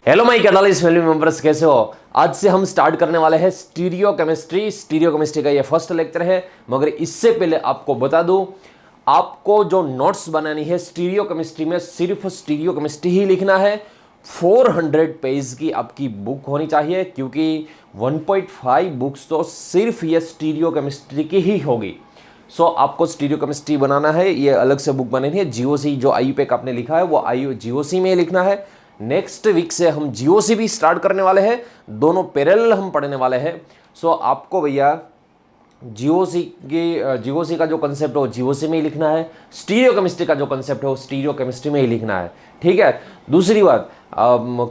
Hello my catalyst family members, कैसे हो। आज से हम स्टार्ट करने वाले हैं स्टीरियो केमिस्ट्री का ये फर्स्ट लेक्चर है। मगर इससे पहले आपको बता दूं, आपको जो नोट्स बनानी है स्टीरियो केमिस्ट्री में, सिर्फ स्टीरियो केमिस्ट्री ही लिखना है। 400 पेज की आपकी बुक होनी चाहिए, क्योंकि 1.5 बुक्स तो सिर्फ ये स्टीरियो केमिस्ट्री की ही होगी। सो आपको स्टीरियो केमिस्ट्री बनाना है, ये अलग से बुक बनानी है। जीओसी जो आईयूपैक आपने लिखा है वो जीओसी में लिखना है। नेक्स्ट वीक से हम जीओसी भी स्टार्ट करने वाले हैं, दोनों पैरेलल हम पढ़ने वाले हैं। सो आपको भैया जीओसी का जो कंसेप्ट है वो जीओसी में ही लिखना है, स्टीरियो केमिस्ट्री का जो कंसेप्ट है वो स्टीरियो केमिस्ट्री में ही लिखना है। ठीक है। दूसरी बात,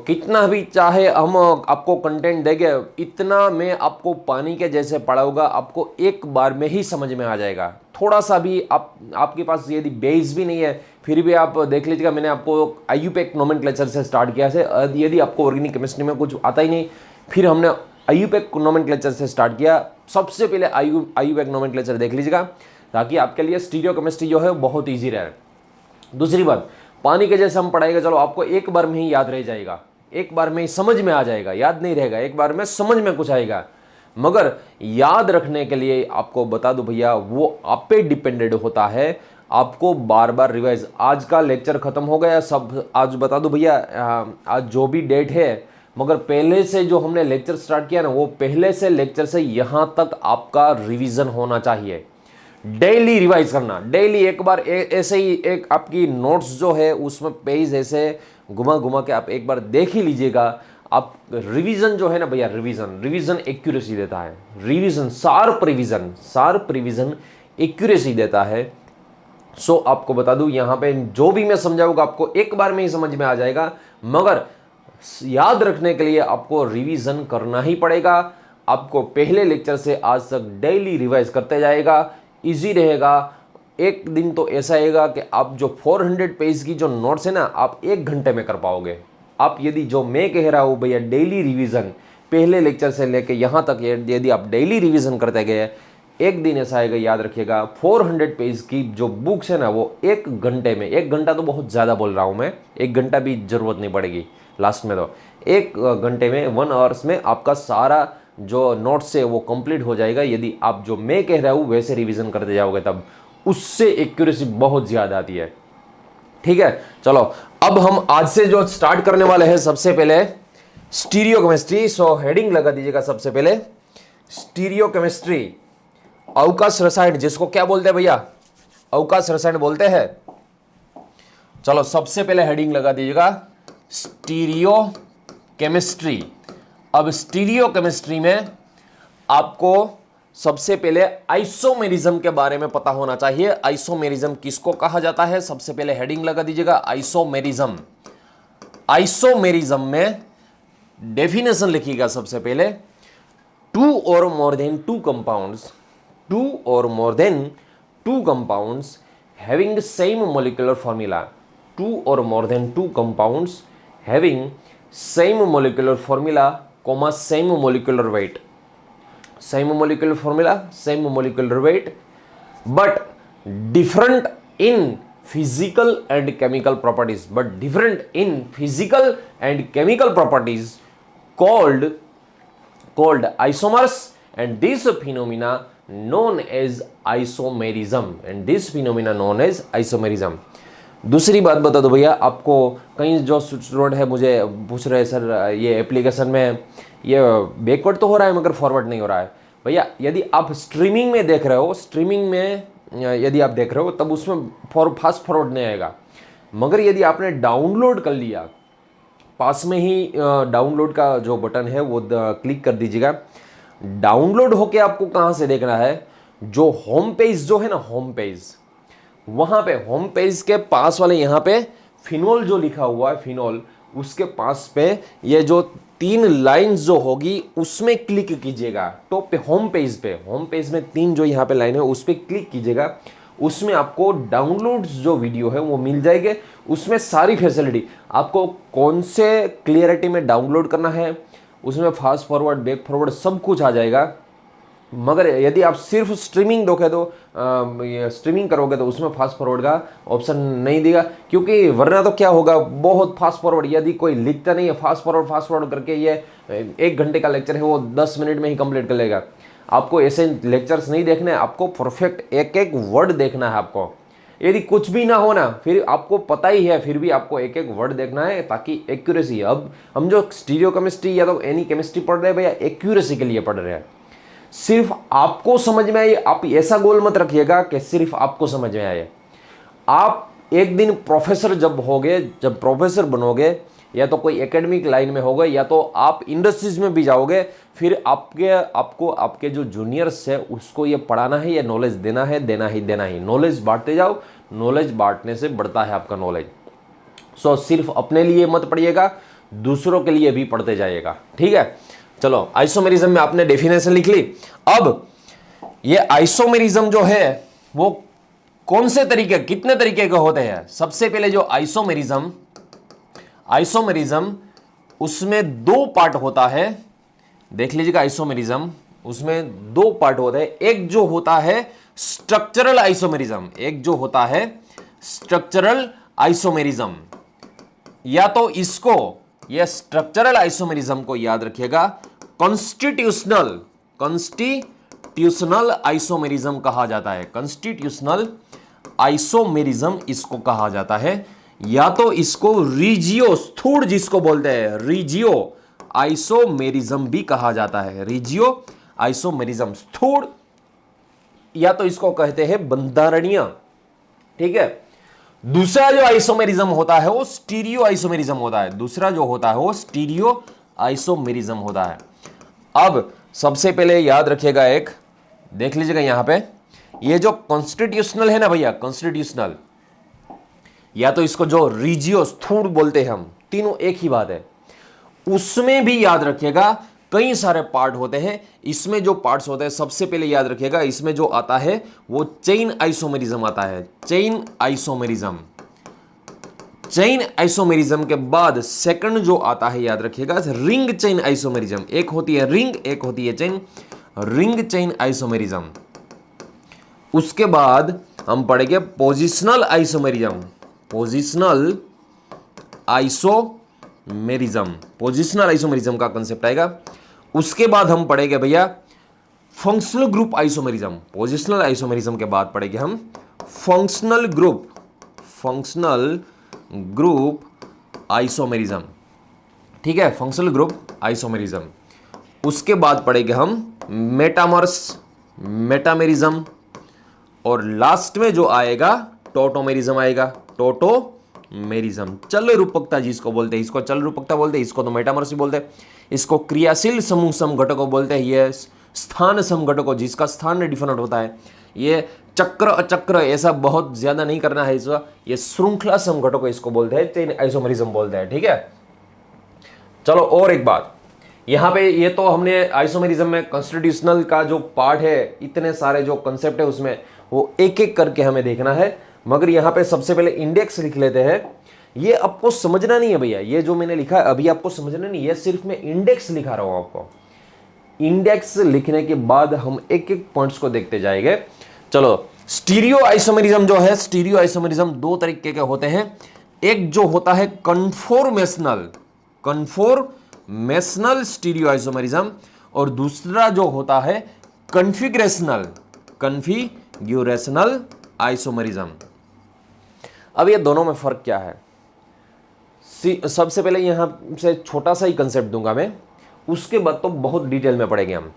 कितना भी चाहे हम आपको कंटेंट देंगे, इतना मैं आपको पानी के जैसे पढ़ाऊंगा, आपको एक बार में ही समझ में आ जाएगा। थोड़ा सा भी आपके पास यदि बेस भी नहीं है, फिर भी आप देख लीजिएगा, मैंने आपको आईयूपैक नोमेनक्लेचर से स्टार्ट किया है। यदि आपको ऑर्गेनिक केमिस्ट्री में कुछ आता ही नहीं, फिर हमने आईयूपैक नोमेनक्लेचर से स्टार्ट किया। सबसे पहले आईयूपैक नोमेनक्लेचर देख लीजिएगा, ताकि आपके लिए स्टीरियो केमिस्ट्री जो है बहुत ईजी रहे। दूसरी बात, पानी के जैसे हम पढ़ाएंगे, चलो आपको एक बार में ही याद रह जाएगा, एक बार में ही समझ में आ जाएगा, याद नहीं रहेगा, एक बार में समझ में कुछ आएगा। मगर याद रखने के लिए आपको बता दूं भैया, वो आप पे डिपेंडेड होता है। आपको बार बार रिवाइज। आज का लेक्चर खत्म हो गया सब, आज बता दूं भैया, आज जो भी डेट है, मगर पहले से जो हमने लेक्चर स्टार्ट किया ना, वो पहले से लेक्चर से यहाँ तक आपका रिवीजन होना चाहिए। डेली रिवाइज करना, डेली एक बार ऐसे ही एक आपकी नोट्स जो है उसमें पेज ऐसे घुमा घुमा के आप एक बार देख ही लीजिएगा। आप रिवीजन जो है ना भैया, रिवीजन एक्यूरेसी देता है। रिवीजन शार्प रिवीजन एक्यूरेसी देता है। सो आपको बता दूं, यहाँ पे जो भी मैं समझाऊंगा आपको एक बार में ही समझ में आ जाएगा, मगर याद रखने के लिए आपको रिवीजन करना ही पड़ेगा। आपको पहले लेक्चर से आज तक डेली रिवाइज करते जाएगा, इजी रहेगा। एक दिन तो ऐसा आएगा कि आप जो 400 पेज की जो नोट्स है ना, आप 1 घंटे में कर पाओगे। आप यदि जो मैं कह रहा हूँ भैया, डेली रिवीजन, पहले लेक्चर से लेके यहाँ तक यदि आप डेली रिवीजन करते गए, एक दिन ऐसा आएगा, याद रखिएगा, 400 पेज की जो बुक्स है ना, वो 1 घंटे में, 1 घंटा तो बहुत ज़्यादा बोल रहा हूँ मैं, 1 घंटा भी जरूरत नहीं पड़ेगी लास्ट में, तो 1 घंटे में, 1 आवर्स में आपका सारा जो नोट्स है वो कंप्लीट हो जाएगा। यदि आप जो मैं कह रहा हूँ वैसे रिवीजन करते जाओगे, तब उससे एक्यूरेसी बहुत ज़्यादा आती है। ठीक है, चलो अब हम आज से जो स्टार्ट करने वाले हैं, सबसे पहले स्टीरियो केमिस्ट्री। सो हेडिंग लगा दीजिएगा सबसे पहले, स्टीरियो केमिस्ट्री, अवकाश रसायन, जिसको क्या बोलते हैं भैया, अवकाश रसायन बोलते हैं। चलो सबसे पहले हेडिंग लगा दीजिएगा स्टीरियो केमिस्ट्री। अब स्टीरियो केमिस्ट्री में आपको सबसे पहले आइसोमेरिज्म के बारे में पता होना चाहिए। आइसोमेरिज्म किसको कहा जाता है, सबसे पहले हेडिंग लगा दीजिएगा आइसोमेरिज्म। आइसोमेरिज्म में डेफिनेशन लिखिएगा सबसे पहले, टू और more than two compounds having same molecular formula, two or more than two compounds having same molecular formula, same molecular weight, but different in physical and chemical properties, called isomers, and this phenomena known as isomerism। दूसरी बात बता दो भैया आपको, कहीं जो student है मुझे पूछ रहे हैं, सर ये एप्लीकेशन में ये बैकवर्ड तो हो रहा है मगर फॉरवर्ड नहीं हो रहा है। भैया यदि आप स्ट्रीमिंग में देख रहे हो, तब उसमें फास्ट फॉरवर्ड नहीं आएगा। मगर यदि आपने डाउनलोड कर लिया, पास में ही डाउनलोड का जो बटन है वो क्लिक कर दीजिएगा। डाउनलोड होके आपको कहाँ से देखना है, जो होम पेज जो है ना, होम पेज, वहां पे होम पेज के पास वाले यहाँ पे फिनोल जो लिखा हुआ है, फिनोल, उसके पास पे ये जो 3 लाइंस जो होगी उसमें क्लिक कीजिएगा। टॉप पे होम पेज में 3 जो यहाँ पे लाइन है उस पर क्लिक कीजिएगा। उसमें आपको डाउनलोड्स जो वीडियो है वो मिल जाएंगे। उसमें सारी फैसिलिटी, आपको कौन से क्लियरिटी में डाउनलोड करना है, उसमें फास्ट फॉरवर्ड, बैक फॉरवर्ड सब कुछ आ जाएगा। मगर यदि आप सिर्फ स्ट्रीमिंग दोगे तो स्ट्रीमिंग करोगे तो उसमें फास्ट फॉरवर्ड का ऑप्शन नहीं देगा, क्योंकि वरना तो क्या होगा, बहुत फास्ट फॉरवर्ड, यदि कोई लिखता नहीं है फास्ट फॉरवर्ड करके ये 1 घंटे का लेक्चर है वो 10 मिनट में ही कंप्लीट कर लेगा। आपको ऐसे लेक्चर्स नहीं देखने, आपको परफेक्ट एक एक वर्ड देखना है। आपको यदि कुछ भी ना हो ना, फिर आपको पता ही है, फिर भी आपको एक एक वर्ड देखना है ताकि एक्यूरेसी। अब हम जो स्टीरियो केमिस्ट्री या तो एनी केमिस्ट्री पढ़ रहे हैं भैया, एक्यूरेसी के लिए पढ़ रहे हैं। सिर्फ आपको समझ में आए, आप ऐसा गोल मत रखिएगा कि सिर्फ आपको समझ में आए। आप एक दिन प्रोफेसर जब होगे, जब प्रोफेसर बनोगे, या तो कोई एकेडमिक लाइन में होगे या तो आप इंडस्ट्रीज में भी जाओगे, फिर आपको आपके जो जूनियर्स है उसको ये पढ़ाना है, ये नॉलेज देना है, देना ही। नॉलेज बांटते जाओ, नॉलेज बांटने से बढ़ता है आपका नॉलेज। सो सिर्फ अपने लिए मत पढ़िएगा, दूसरों के लिए भी पढ़ते जाइएगा, ठीक है। चलो, आइसोमेरिज्म में आपने डेफिनेशन लिख ली। अब ये आइसोमेरिज्म जो है वो कौन से तरीके, कितने तरीके के होते हैं। सबसे पहले जो आइसोमेरिज्म उसमें 2 पार्ट होता है। देख लीजिएगा, आइसोमेरिज्म उसमें 2 पार्ट होते हैं। एक जो होता है स्ट्रक्चरल आइसोमेरिज्म, एक जो होता है स्ट्रक्चरल आइसोमेरिज्म, या तो इसको, यह स्ट्रक्चरल आइसोमेरिज्म को याद रखिएगा, कॉन्स्टिट्यूशनल आइसोमेरिज्म कहा जाता है। कॉन्स्टिट्यूशनल आइसोमेरिज्म इसको कहा जाता है, या तो इसको रीजियो, स्थूल जिसको बोलते हैं रीजियो आइसोमेरिज्म भी कहा जाता है। रीजियो आइसोमेरिज्म स्थूल, या तो इसको कहते हैं बंधारणीय, ठीक है। दूसरा जो आइसोमेरिज्म होता है वो स्टीरियो आइसोमेरिज्म होता है। दूसरा जो होता है वो स्टीरियो आइसोमेरिज्म होता है। अब सबसे पहले याद रखिएगा, एक देख लीजिएगा यहां पे, ये जो कॉन्स्टिट्यूशनल है ना भैया, कॉन्स्टिट्यूशनल, या तो इसको जो रीजियो स्थूल बोलते हैं हम, तीनों एक ही बात है। उसमें भी याद रखिएगा कई सारे पार्ट होते हैं। इसमें जो पार्ट्स होते हैं, सबसे पहले याद रखिएगा, इसमें जो आता है वो चेन आइसोमेरिज्म आता है। चेन आइसोमेरिज्म, चेन आइसोमेरिज्म के बाद सेकंड जो आता है याद रखिएगा रिंग चेन आइसोमेरिज्म। एक होती है रिंग, एक होती है चेन, रिंग चेन आइसोमेरिज्म। उसके बाद हम पढ़ेंगे positional isomerism, positional isomerism, positional isomerism का कंसेप्ट आएगा। उसके बाद हम पढ़ेंगे भैया functional group isomerism. Positional isomerism के बाद पढ़ेंगे हम फंक्शनल ग्रुप आइसोमेरिज्म, ठीक है, फंक्शनल ग्रुप आइसोमेरिज्म। उसके बाद पढ़ेंगे हम मेटामेरिज्म, और लास्ट में जो आएगा टोटोमेरिज्म आएगा, टोटोमेरिज्म। चल रूपकता जिसको बोलते हैं, इसको चल रूपकता बोलते हैं, इसको तो मेटामर्स बोलते हैं। इसको क्रियाशील समूह समघटकों बोलते हैं। ये स्थान समघटकों, जिसका स्थान डिफरेंट होता है। ये चक्र अचक्र ऐसा बहुत ज्यादा नहीं करना है इसका। ये श्रृंखला समघटकों इसको बोलते हैं, चेन आइसोमेरिज्म बोलते हैं, ठीक है। चलो और एक बात, यहां पे ये तो हमने आइसोमेरिज्म में कॉन्स्टिट्यूशनल का जो पार्ट है, इतने सारे जो कंसेप्ट है उसमें वो एक एक करके हमें देखना है। मगर यहां पे सबसे पहले इंडेक्स लिख लेते हैं। ये आपको समझना नहीं है भैया, ये जो मैंने लिखा है अभी आपको समझना नहीं है, सिर्फ मैं इंडेक्स लिखा रहा हूं आपको। इंडेक्स लिखने के बाद हम एक एक पॉइंट्स को देखते जाएंगे। चलो, स्टीरियो आइसोमेरिज्म जो है, स्टीरियो आइसोमेरिज्म 2 तरीके के होते हैं। एक जो होता है कन्फॉर्मेशनल स्टीरियो आइसोमेरिज्म, और दूसरा जो होता है कन्फिग्यूरेशनल आइसोमेरिज्म। अब ये दोनों में फर्क क्या है, सबसे पहले यहां से छोटा सा ही कंसेप्ट दूंगा मैं, उसके बाद तो बहुत डिटेल में पढ़ेंगे हम।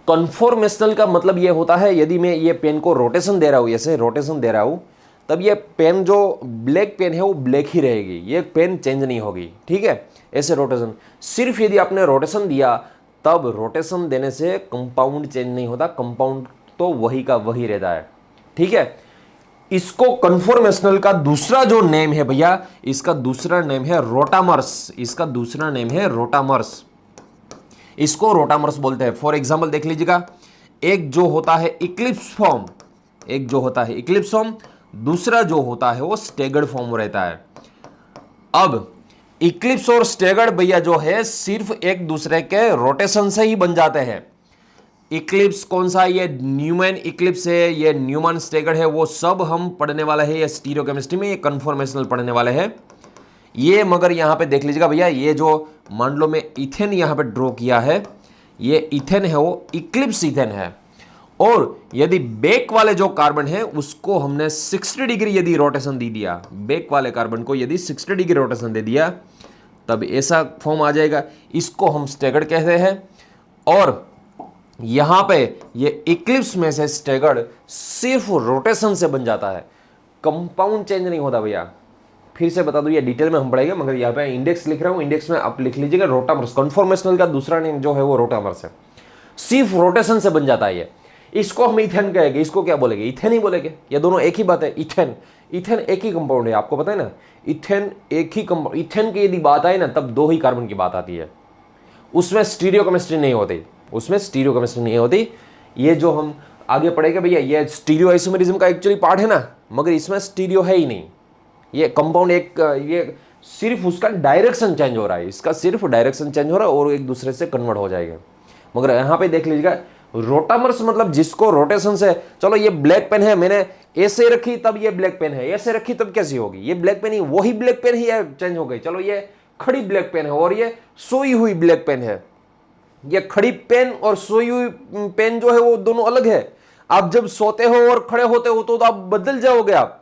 कन्फॉर्मेशनल का मतलब ये होता है, यदि मैं ये पेन को रोटेशन दे रहा हूं, ऐसे रोटेशन दे रहा हूं, तब ये पेन जो ब्लैक पेन है वो ब्लैक ही रहेगी, ये पेन चेंज नहीं होगी, ठीक है। ऐसे रोटेशन, सिर्फ यदि आपने रोटेशन दिया, तब रोटेशन देने से कंपाउंड चेंज नहीं होता, कंपाउंड तो वही का वही रहता है, ठीक है। इसको कन्फॉर्मेशनल का दूसरा जो नेम है भैया, इसका दूसरा नेम है रोटामर्स। इसका दूसरा नेम है रोटामर्स, इसको रोटामर्स बोलते हैं। फॉर एग्जाम्पल देख लीजिएगा, एक जो होता है इक्लिप्स फॉर्म, एक जो होता है इक्लिप्स फॉर्म, दूसरा जो होता है वो स्टेगर्ड फॉर्म रहता है। अब इक्लिप्स और स्टेगर्ड भैया जो है सिर्फ एक दूसरे के रोटेशन से ही बन जाते हैं। इक्लिप्स कौन सा है, ये न्यूमैन इक्लिप्स है, ये न्यूमैन स्टेगर्ड है, वो सब हम पढ़ने वाले हैं ये स्टीरियोकेमिस्ट्री में, ये कन्फॉर्मेशनल पढ़ने वाले हैं ये। मगर यहां पे देख लीजिएगा भैया, ये जो मान लो मैं इथेन यहां पे ड्रॉ किया है, ये इथेन है, वो इक्लिप्स इथेन है। और यदि बेक वाले जो कार्बन है उसको हमने 60 डिग्री यदि रोटेशन दे दिया, बेक वाले कार्बन को यदि 60 डिग्री रोटेशन दे दिया, तब ऐसा फॉर्म आ जाएगा, इसको हम स्टेगर्ड कहते हैं। और यहां पे ये इक्लिप्स में से स्टेगर्ड सिर्फ रोटेशन से बन जाता है, कंपाउंड चेंज नहीं होता भैया। फिर से बता दूं, ये डिटेल में हम पढ़ेंगे, मगर यहाँ पे इंडेक्स लिख रहा हूं, इंडेक्स में आप लिख लीजिएगा रोटामर्स। कन्फॉर्मेशनल का दूसरा नेम जो है वो रोटामर्स है, सिर्फ रोटेशन से बन जाता है ये। इसको हम इथेन कहेंगे, इसको क्या बोलेंगे, इथेन ही बोलेंगे। ये दोनों एक ही बात है। इथेन इथेन एक ही कंपाउंड है, आपको पता है ना, इथेन एक ही कंपाउंड। इथेन की यदि बात आए ना, तब दो ही कार्बन की बात आती है, उसमें स्टीरियोकेमिस्ट्री नहीं होती, उसमें स्टीरियोकेमिस्ट्री नहीं होती। ये जो हम आगे पढ़ेंगे भैया, ये स्टीरियो आइसोमेरिज्म का एक्चुअली पार्ट है ना, मगर इसमें स्टीरियो है ही नहीं। ये कंपाउंड एक, ये सिर्फ उसका डायरेक्शन चेंज हो रहा है, इसका सिर्फ डायरेक्शन चेंज हो रहा है और एक दूसरे से कन्वर्ट हो जाएगा। मगर यहाँ पे देख लीजिएगा, रोटामर्स मतलब जिसको रोटेशन से, चलो ये ब्लैक पेन है, मैंने ऐसे रखी तब ये ब्लैक पेन है, ऐसे रखी तब कैसी होगी, ये ब्लैक पेन ही, वही ब्लैक पेन ही है, चेंज हो गई। चलो ये खड़ी ब्लैक पेन है और ये सोई हुई ब्लैक पेन है। ये खड़ी पेन और सोई हुई पेन जो है वो दोनों अलग है। आप जब सोते हो और खड़े होते हो तो आप बदल जाओगे, आप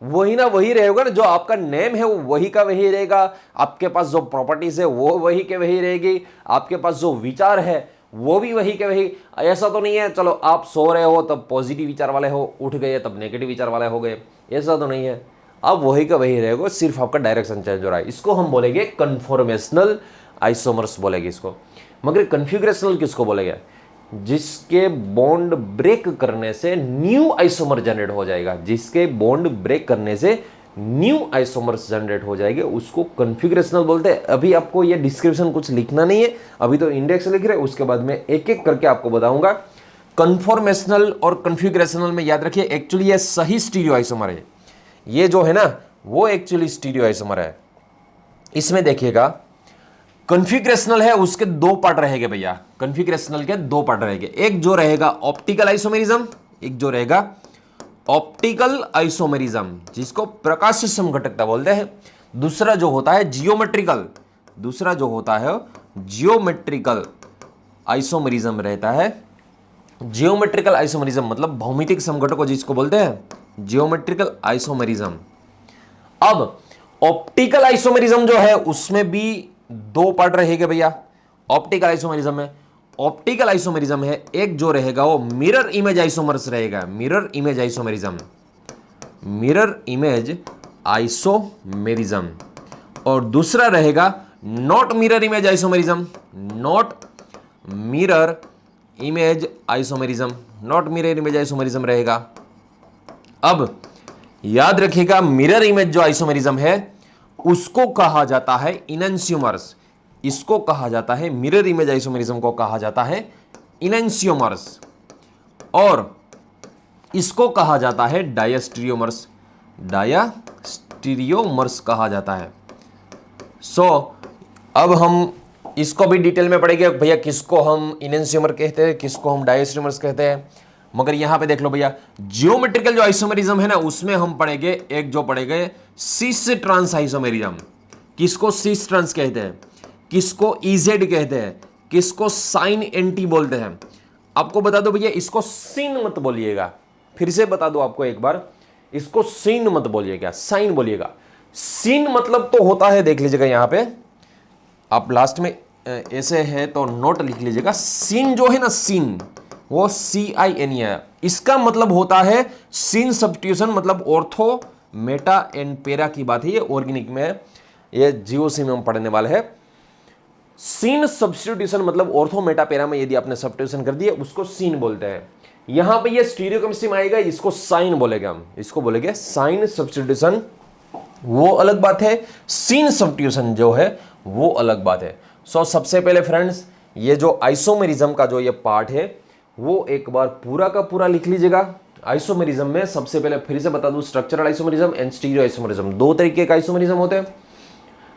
वही ना वही रहेगा ना, जो आपका नेम है वो वही का वही रहेगा, आपके पास जो प्रॉपर्टीज है वो वही के वही रहेगी, आपके पास जो विचार है वो भी वही के वही। ऐसा तो नहीं है चलो आप सो रहे हो तब पॉजिटिव विचार वाले हो, उठ गए तब नेगेटिव विचार वाले हो गए, ऐसा तो नहीं है। अब वही का वही रहेगा, सिर्फ आपका डायरेक्शन चेंज हो रहा है। इसको हम बोलेंगे कन्फॉर्मेशनल आइसोमर्स बोलेंगे इसको। मगर कन्फिगरेशनल किसको बोलेंगे, जिसके बॉन्ड ब्रेक करने से न्यू आइसोमर जनरेट हो जाएगा, जिसके बॉन्ड ब्रेक करने से न्यू आइसोमर्स जनरेट हो जाएंगे, उसको कन्फिगरेशनल बोलते हैं। अभी आपको ये डिस्क्रिप्शन कुछ लिखना नहीं है, अभी तो इंडेक्स लिख रहे हैं, उसके बाद में एक एक करके आपको बताऊंगा। कन्फॉर्मेशनल और कन्फिगरेशनल में याद रखिए, एक्चुअली ये सही स्टीरियो आइसोमर है, ये जो है ना वो एक्चुअली स्टीरियो आइसोमर है। इसमें देखिएगा कन्फिगरेशनल है, उसके दो पार्ट रहेंगे भैया, कन्फिगरेशनल के दो पार्ट रहेंगे। एक जो रहेगा ऑप्टिकल आइसोमेरिज्म, एक जो रहेगा ऑप्टिकल आइसोमेरिज्म, जिसको प्रकाश समघटकता बोलते हैं। दूसरा जो होता है जियोमेट्रिकल, दूसरा जो होता है जियोमेट्रिकल आइसोमेरिज्म रहता है। जियोमेट्रिकल आइसोमेरिज्म मतलब भौमितिक समघटक जिसको बोलते हैं, जियोमेट्रिकल आइसोमेरिज्म। अब ऑप्टिकल आइसोमेरिज्म जो है उसमें भी दो पार्ट रहेंगे भैया। ऑप्टिकल आइसोमेरिज्म में, ऑप्टिकल आइसोमेरिज्म है, एक जो रहेगा वो मिरर इमेज आइसोमर्स रहेगा, mirror image isomerism, mirror image isomerism. और दूसरा रहेगा not mirror image isomerism, not mirror image isomerism, not mirror image isomerism रहेगा। अब याद रखिएगा, मिरर इमेज जो आइसोमेरिज्म है उसको कहा जाता है इनैंशियोमर्स, इसको कहा जाता है मिरर इमेज आइसोमेरिज्म को कहा जाता है इनैंशियोमर्स, और इसको कहा जाता है डायस्टीरियोमर्स, डायस्टीरियोमर्स कहा जाता है। अब हम इसको भी डिटेल में पढ़ेंगे भैया, किसको हम इनैंशियोमर कहते हैं, किसको हम डायस्टीरियोमर्स कहते हैं। मगर यहां पे देख लो भैया, जियोमेट्रिकल जो आइसोमेरिज्म है ना, उसमें हम पढ़ेंगे एक जो पढ़ेंगे सिस ट्रांस आइसोमेरिज्म। किसको सिस ट्रांस कहते हैं, किसको इजेड कहते हैं, किसको साइन एंटी बोलते हैं। आपको बता दो भैया, इसको सिन मत बोलिएगा, फिर से बता दो आपको एक बार, इसको सिन मत बोलिएगा, साइन बोलिएगा। सिन मतलब तो होता है, देख लीजिएगा यहां पे आप लास्ट में ऐसे है तो नोट लिख लीजिएगा, सिन जो है ना, सिन वो CIN है, इसका मतलब होता है सिन सब्स्टिट्यूशन, मतलब ऑर्थो मेटा एंड पेरा की बात है, ये ऑर्गेनिक में है, ये जीओसी में हम पढ़ने वाले हैं। सिन सब्स्टिट्यूशन मतलब ऑर्थो मेटा पेरा में यदि आपने सब्स्टिट्यूशन कर दिया उसको सिन बोलते हैं। यहां पे ये स्टीरियोकेमिस्ट्री में आएगा, इसको साइन बोलेगा, हम इसको बोलेंगे साइन सब्स्टिट्यूशन, वो अलग बात है, सिन सब्स्टिट्यूशन जो है वो अलग बात है। सबसे पहले फ्रेंड्स, ये जो आइसोमेरिज्म का जो ये पार्ट है वो एक बार पूरा का पूरा लिख लीजिएगा। आइसोमेरिज्म में सबसे पहले फिर से बता दूं, structural isomerism and stereo isomerism, दो तरीके का आइसोमेरिज्म होते हैं।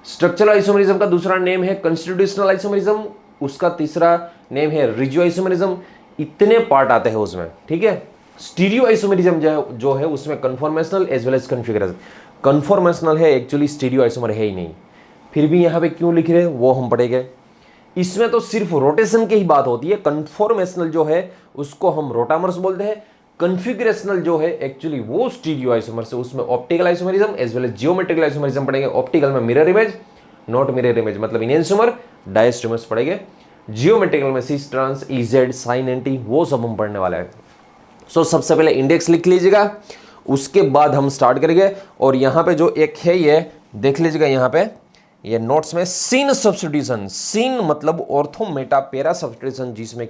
स्ट्रक्चरल आइसोमेरिज्म का दूसरा नेम है कंस्टिट्यूशनल आइसोमेरिज्म, उसका तीसरा नेम है रिजियो आइसोमेरिज्म। इतने पार्ट आते हैं उसमें, ठीक है। स्टीरियो आइसोमेरिज्म जो है उसमें conformational as well as configuration. Conformational है एक्चुअली, स्टीरियो आइसोमर है ही नहीं, फिर भी यहाँ पे क्यों लिख रहे हैं वो हम पढ़ेंगे। इसमें तो सिर्फ रोटेशन की ही बात होती है। कन्फॉर्मेशनल जो है उसको हम रोटामर्स बोलते हैं, कन्फिगरेशनल जो है एक्चुअली वो स्टीरियो आइसोमर से, उसमें optical isomerism as well as geometrical isomerism पढ़ेंगे। ऑप्टिकल में mirror image, not mirror image मतलब इनएंसोमर, डायस्ट्रोमर्स पढ़ेंगे। जियोमेट्रिकल में cis trans, E Z, syn anti, वो सब हम पढ़ने वाले हैं। सो सबसे पहले इंडेक्स लिख लीजिएगा, उसके बाद हम स्टार्ट करेंगे। और यहाँ पे जो एक है ये देख लीजिएगा, यहाँ पे ये नोट्स में सीन सब्स्टिट्यूशन, सीन मतलब ऑर्थो मेटा पैरा सब्स्टिट्यूशन जिसमें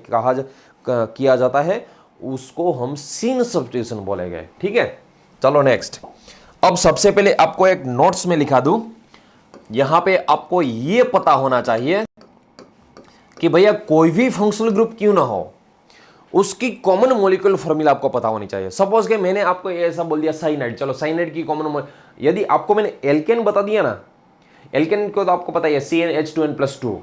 किया जाता है उसको हम सीन सब्स्टिट्यूशन बोलेंगे, ठीक है। चलो नेक्स्ट। अब सबसे पहले आपको एक नोट्स में लिखा दूं, यहां पे आपको ये पता होना चाहिए कि भैया कोई भी फंक्शनल ग्रुप क्यों ना हो उसकी कॉमन मॉलिक्यूलर फॉर्मूला आपको पता होनी चाहिए। सपोज के मैंने आपको ऐसा बोल दिया साइनाइड, चलो साइनाइड की कॉमन, यदि आपको मैंने एल्केन बता दिया ना, एल्केन को तो आपको पता ही है CnH2n+2,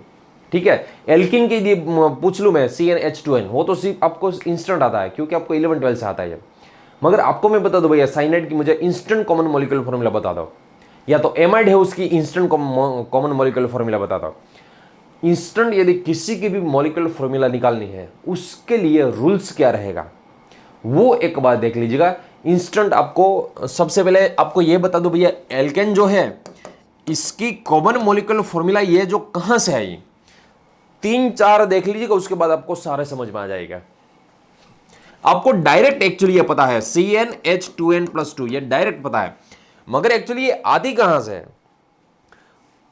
ठीक है। एल्किन के लिए पूछ लूं मैं CnH2n, वो तो सिर्फ आपको इंस्टेंट आता है क्योंकि आपको 11-12 से आता है। मगर आपको मैं बता दूं भैया साइनाइड की मुझे इंस्टेंट कॉमन मॉलिक्यूलर फॉर्मूला बता दो, या तो एमाइड है उसकी इंस्टेंट कॉमन मॉलिक्यूलर फॉर्मूला बता दो। इंस्टेंट यदि किसी की भी मॉलिक्यूलर फॉर्मूला निकालनी है उसके लिए रूल्स क्या रहेगा वो एक बार देख लीजिएगा। इंस्टेंट आपको सबसे पहले आपको ये बता दो भैया एल्केन जो है इसकी कॉमन मॉलिक्यूलर फॉर्मूला ये जो कहां से आई, 3-4 देख लीजिएगा, उसके बाद आपको सारे समझ में आ जाएगा। आपको डायरेक्ट एक्चुअली ये पता है CnH2n+2, ये डायरेक्ट पता है, मगर एक्चुअली ये आती कहां से है,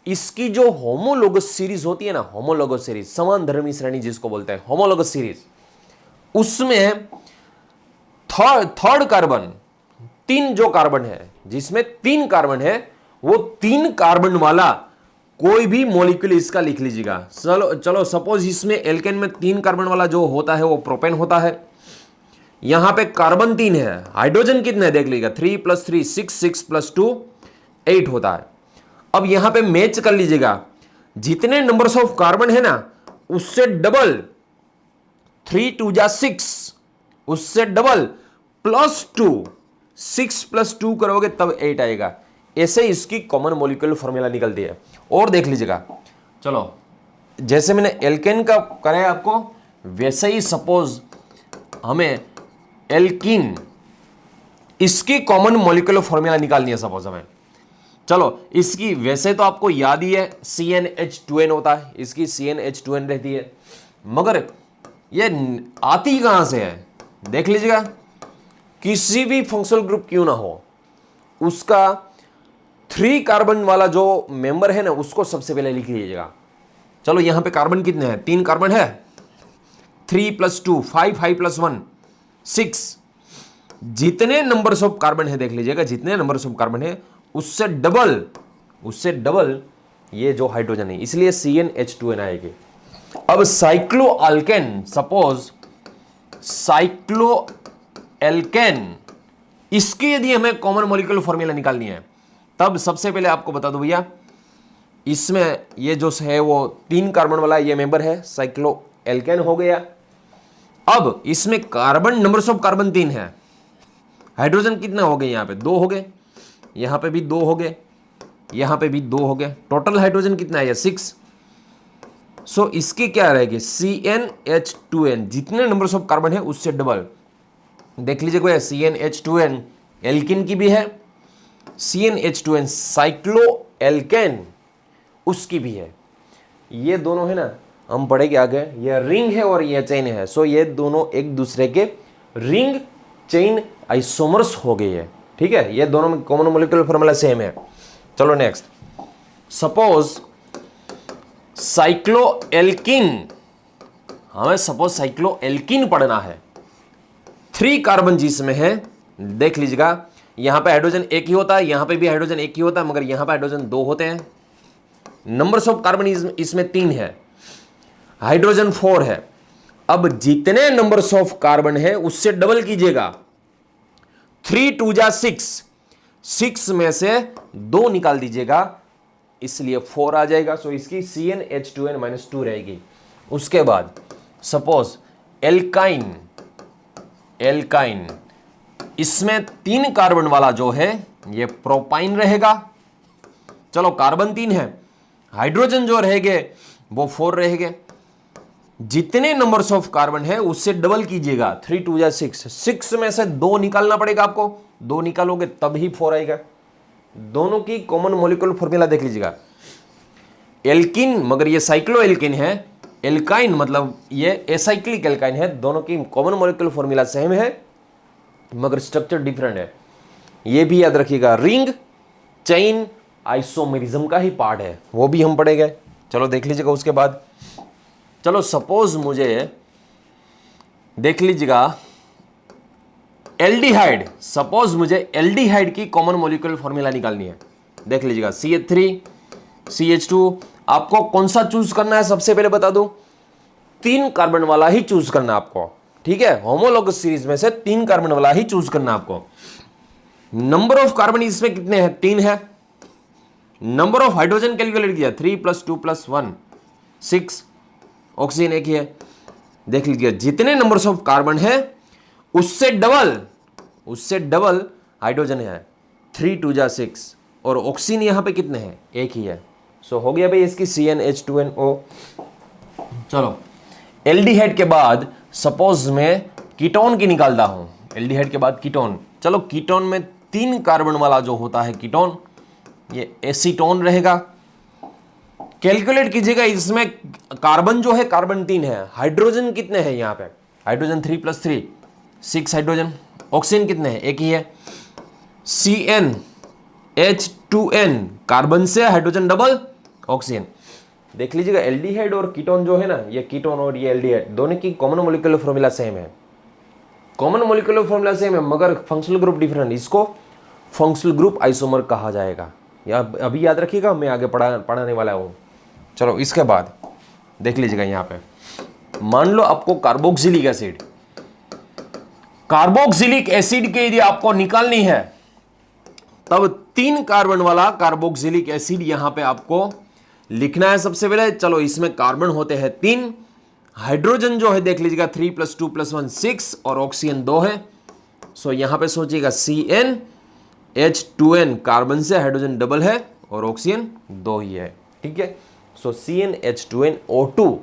इसकी जो होमोलोगस सीरीज होती है ना, होमोलोगस सीरीज, समान धर्मी श्रेणी जिसको बोलते हैं होमोलोगस सीरीज, उसमें थर्ड कार्बन, 3 जो कार्बन है जिसमें 3 कार्बन है, वो 3 कार्बन वाला कोई भी मॉलिक्यूल इसका लिख लीजिएगा। चलो सपोज इसमें एल्केन में 3 कार्बन वाला जो होता है वो प्रोपेन होता है। यहां पे कार्बन 3 है, हाइड्रोजन कितने देख लीजिएगा, 3 + 3 6, 6 + 2 8 होता है। अब यहां पे मैच कर लीजिएगा, जितने नंबर्स ऑफ कार्बन है ना उससे डबल, 3 × 2 = 6, उससे डबल +2, 6 + 2 करोगे तब 8 आएगा। ऐसे इसकी कॉमन मॉलिक्यूलर फॉर्मूला निकलती है। और देख लीजिएगा, चलो जैसे मैंने एल्केन का कराया आपको, वैसे ही सपोज हमें एल्कीन, इसकी कॉमन मॉलिक्यूलर फॉर्मूला निकालनी है सपोज हमें। चलो इसकी वैसे तो आपको याद ही है CnH2n होता है, इसकी CnH2n रहती है, मगर ये आती कहां से है देख लीजिएगा। किसी भी फंक्शनल ग्रुप क्यों ना हो उसका 3 कार्बन वाला जो मेंबर है ना उसको सबसे पहले लिख लीजिएगा। चलो यहां पे कार्बन कितने हैं, 3 कार्बन है, 3 + 2 5, 5 + 1 6, जितने नंबर्स ऑफ कार्बन है देख लीजिएगा, जितने नंबर्स ऑफ कार्बन है उससे डबल ये जो हाइड्रोजन है, इसलिए CnH2n आएगी। अब cycloalkane, suppose cycloalkene, इसकी यदि हमें कॉमन मॉलिक्यूलर फॉर्मूला निकालनी है तब सबसे पहले आपको बता दो भैया, इसमें ये जो है वो 3 कार्बन वाला ये मेंबर है, साइक्लो एल्केन हो गया। अब इसमें कार्बन, नंबर्स ऑफ कार्बन 3 है, हाइड्रोजन कितने हो गए, यहां पे 2 हो गए, यहां पे भी 2 हो गए, यहां पे भी 2 हो गए, टोटल हाइड्रोजन कितना है 6। सो इसकी क्या रहेगी CnH2n, जितने नंबर्स ऑफ कार्बन है उससे डबल। देख लीजिए कोई CnH2n एल्किन की भी है, CnH2n साइक्लो एल्केन उसकी भी है। ये दोनों है ना, हम पढ़ेंगे आगे, ये रिंग है और ये चेन है। सो ये दोनों एक दूसरे के रिंग चेन आइसोमर्स हो गई है, ठीक है। ये दोनों में कॉमन मॉलिक्यूलर फॉर्मूला सेम है। चलो नेक्स्ट, सपोज साइक्लो एल्किन, हमें सपोज साइक्लो एल्किन पढ़ना है, 3 कार्बन जिसमें है देख लीजिएगा, यहां पे हाइड्रोजन एक ही होता है, यहां पे भी हाइड्रोजन एक ही होता है, मगर यहां पे हाइड्रोजन 2 होते हैं। नंबर्स ऑफ कार्बन इसमें 3 है, हाइड्रोजन 4 है। अब जितने नंबर्स ऑफ कार्बन है उससे डबल कीजिएगा, 3 × 2 = 6, 6 में से 2 निकाल दीजिएगा, इसलिए 4 आ जाएगा। सो इसकी CnH2n-2 रहेगी। उसके बाद सपोज एल्काइन, एल्काइन इसमें 3 कार्बन वाला जो है ये प्रोपाइन रहेगा। चलो कार्बन 3 है, हाइड्रोजन जो रहेंगे वो 4 रहेंगे। जितने नंबर्स ऑफ कार्बन है उससे डबल कीजिएगा, 3 2 जा 6, 6 में से 2 निकालना पड़ेगा आपको, 2 निकालोगे तब ही 4 आएगा। दोनों की कॉमन मॉलिक्यूलर फॉर्मूला देख लीजिएगा, एल्किन मगर ये साइक्लो एल्किन है, एल्काइन मतलब ये एसाइक्लिक एल्काइन है। दोनों की कॉमन मॉलिक्यूलर फॉर्मूला सेम है मगर स्ट्रक्चर डिफरेंट है, ये भी याद रखिएगा। रिंग चेन आइसोमेरिज्म का ही पार्ट है, वो भी हम पढ़ेंगे। चलो देख लीजिएगा उसके बाद। चलो सपोज मुझे देख लीजिएगा एल्डिहाइड, सपोज मुझे एल्डिहाइड की कॉमन मॉलिक्यूलर फॉर्मूला निकालनी है। देख लीजिएगा CH3 CH2, आपको कौन सा चूज करना है सबसे पहले बता दूं, 3 कार्बन वाला ही चूज करना है आपको, ठीक है। होमोलॉगस सीरीज में से 3 कार्बन वाला ही चूज करना है आपको। नंबर ऑफ कार्बन इसमें कितने हैं, 3 है। नंबर ऑफ हाइड्रोजन कैलकुलेट किया, 3 + 2 + 1 6, ऑक्सीजन एक ही है। देख लीजिए जितने नंबर्स ऑफ कार्बन है उससे डबल हाइड्रोजन है, 3 2 जा 6, और ऑक्सीजन यहां पे कितने हैं, एक ही है। सो हो गया भाई इसकी CnH2nO। चलो एल्डिहाइड के बाद सपोज मैं कीटोन की निकालता हूं, एल्डिहाइड के बाद कीटोन। चलो कीटोन में 3 कार्बन वाला जो होता है कीटोन, ये एसीटोन रहेगा। कैलकुलेट कीजिएगा, इसमें कार्बन जो है कार्बन 3 है, हाइड्रोजन कितने हैं यहां पे, हाइड्रोजन 3 + 3 6 हाइड्रोजन, ऑक्सीजन कितने हैं, एक ही है। CnH2n कार्बन से हाइड्रोजन डबल ऑक्सीजन। देख लीजिएगा एल्डिहाइड और कीटोन जो है ना, ये कीटोन और ये एल्डिहाइड दोनों की कॉमन मॉलिक्यूलर फॉर्मूला सेम है, कॉमन मॉलिक्यूलर फॉर्मूला सेम है मगर फंक्शनल ग्रुप डिफरेंट। इसको फंक्शनल ग्रुप आइसोमर कहा जाएगा, या अभी याद रखिएगा, मैं आगे पढ़ाने वाला हूं। चलो इसके बाद देख लीजिएगा यहां पे, मान लो आपको कार्बोक्सिलिक एसिड, कार्बोक्सिलिक एसिड के यदि आपको निकालनी है तब 3 कार्बन वाला कार्बोक्सिलिक एसिड यहां पे आपको लिखना है सबसे पहले। चलो इसमें कार्बन होते हैं 3, हाइड्रोजन जो है देख लीजिएगा 3 + 2 + 1 6, और ऑक्सीजन 2 है। सो यहां पे सोचिएगा CnH2n कार्बन से हाइड्रोजन डबल है और ऑक्सीजन 2 ही है, ठीक है। सो CnH2nO2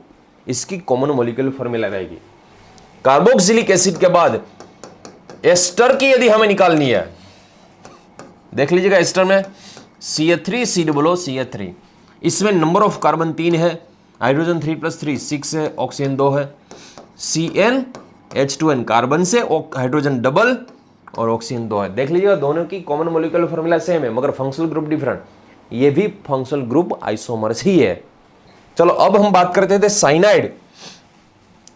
इसकी कॉमन मॉलिक्यूलर फॉर्मूला रहेगी। कार्बोक्सिलिक एसिड के बाद एस्टर की यदि हमें निकालनी है, देख लीजिएगा एस्टर में CH3COO CH3, इसमें नंबर ऑफ कार्बन 3 है, हाइड्रोजन 3 + 3 6 है, ऑक्सीजन 2 है। CnH2n कार्बन से हाइड्रोजन डबल और ऑक्सीजन 2 है। देख लीजिएगा दोनों की कॉमन मॉलिक्यूलर फॉर्मूला सेम है मगर फंक्शनल ग्रुप डिफरेंट, ये भी फंक्शनल ग्रुप आइसोमर्स ही है। चलो अब हम बात करते थे साइनाइड।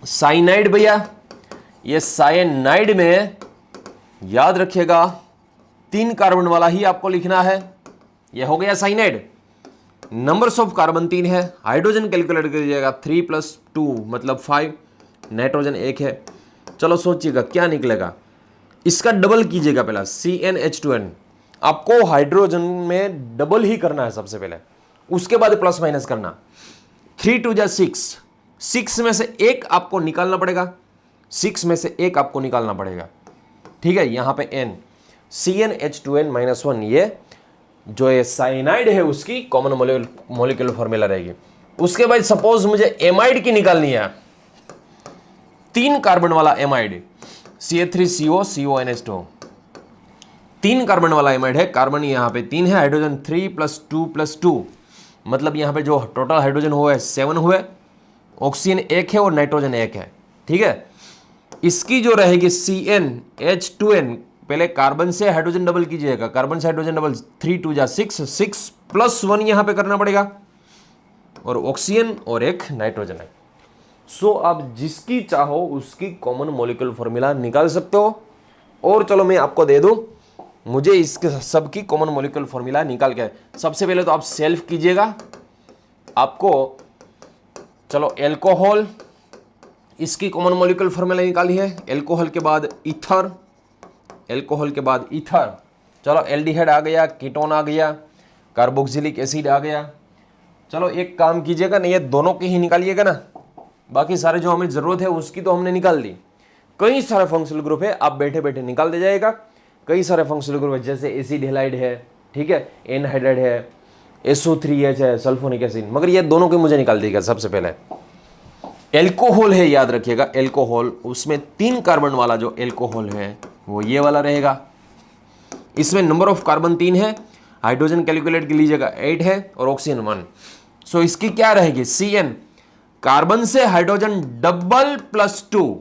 साइनाइड भैया, ये साइनाइड में याद रखिएगा 3 कार्बन वाला ही आपको लिखना है। ये हो गया साइनाइड, नंबर्स ऑफ कार्बन 3 है, हाइड्रोजन कैलकुलेट कीजिएगा 3 + 2 मतलब 5, नाइट्रोजन 1 है। चलो सोचिएगा क्या निकलेगा, इसका डबल कीजिएगा पहला CnH2n, आपको हाइड्रोजन में डबल ही करना है सबसे पहले, उसके बाद प्लस माइनस करना। 3 2 जा 6, 6 में से एक आपको निकालना पड़ेगा, 6 में से एक आपको निकालना पड़ेगा, ठीक है। यहां पे n CnH2n-1, ये जो ये साइनाइड है उसकी कॉमन मॉलिक्यूलर फॉर्मूला रहेगी। उसके बाद सपोज मुझे एमाइड की निकालनी है, 3 कार्बन वाला एमाइड, CH3CO CONH2, 3 कार्बन वाला एमाइड है, कार्बन यहां पे 3 है, हाइड्रोजन 3 + 2 + 2 मतलब यहां पे जो टोटल हाइड्रोजन हुआ है 7 हुए, ऑक्सीजन 1 है और नाइट्रोजन 1 है, ठीक है। इसकी जो रहेगी CnH2n, पहले कार्बन से हाइड्रोजन डबल कीजिएगा, कार्बन से हाइड्रोजन डबल 3 2 जा 6, 6 + 1 यहां पे करना पड़ेगा, और ऑक्सीजन और एक नाइट्रोजन है। सो आप जिसकी चाहो उसकी कॉमन मॉलिक्यूलर फॉर्मूला निकाल सकते हो। और चलो मैं आपको दे दूं, मुझे इसके सब की कॉमन मॉलिक्यूलर फॉर्मूला निकाल के, सबसे पहले तो आप सेल्फ कीजिएगा, आपको चलो एल्कोहल, इसकी कॉमन मॉलिक्यूलर फॉर्मूला निकाली है, एल्कोहल के बाद ईथर, एल्कोहल के बाद ईथर, चलो एल्डिहाइड आ गया, कीटोन आ गया, कार्बोक्सिलिक एसिड आ गया। चलो एक काम कीजिएगा ना, ये दोनों की ही निकालिएगा ना, बाकी सारे जो हमें जरूरत है उसकी तो हमने निकाल दी। कई सारे फंक्शनल ग्रुप है, आप बैठे बैठे निकाल दे जाएगा। कई सारे फंक्शनल ग्रुप है, जैसे एसिड हैलाइड है, ठीक है, एनहाइड्राइड है, SO3H है, सल्फोनिक एसिड, मगर ये दोनों के मुझे निकाल देगा। सबसे पहले एल्कोहल है, याद रखिएगा एल्कोहल, उसमें 3 कार्बन वाला जो एल्कोहल है वो ये वाला रहेगा। इसमें नंबर ऑफ कार्बन 3 है, हाइड्रोजन कैलकुलेट कर लीजिएगा 8 है और ऑक्सीजन 1। सो इसकी क्या रहेगी, CN, कार्बन से हाइड्रोजन डबल +2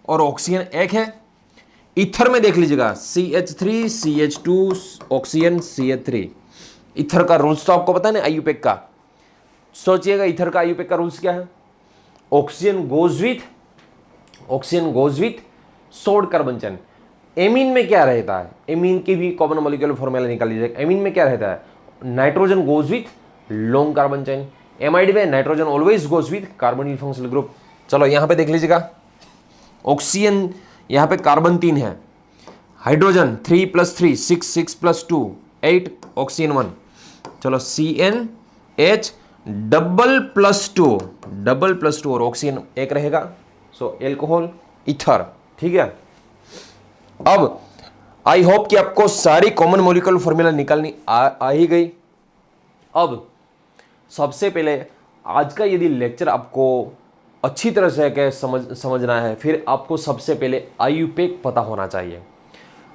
और ऑक्सीजन 1 है। इथर में देख लीजिएगा CH3 CH2 oxygen CH3। Ether का रूल्स तो आपको पता है ना, आईयूपैक का। सोचिएगा इथर का आईयूपैक का रूल्स क्या है, ऑक्सीजन गोज विथ सोड कार्बन चेन। एमीन में क्या रहता है, एमीन की भी कॉमन मॉलिक्यूलर फॉर्मूला निकाल लीजिएगा। एमीन में क्या रहता है, nitrogen goes with long carbon chain. Amide में nitrogen always goes with carbonyl functional group. चलो यहां पे देख लीजिएगा, ऑक्सीजन यहां पे कार्बन 3 है, हाइड्रोजन 3 + 3 6 6 + 2 8, ऑक्सीजन 1। चलो CnH डबल +2 और ऑक्सीजन 1 रहेगा। सो एल्कोहल इथर, ठीक है। अब आई होप कि आपको सारी कॉमन मॉलिक्यूलर फॉर्मूला निकालनी आ ही गई। अब सबसे पहले आज का यदि लेक्चर आपको अच्छी तरह से समझना है, फिर आपको सबसे पहले आईयूपैक पता होना चाहिए।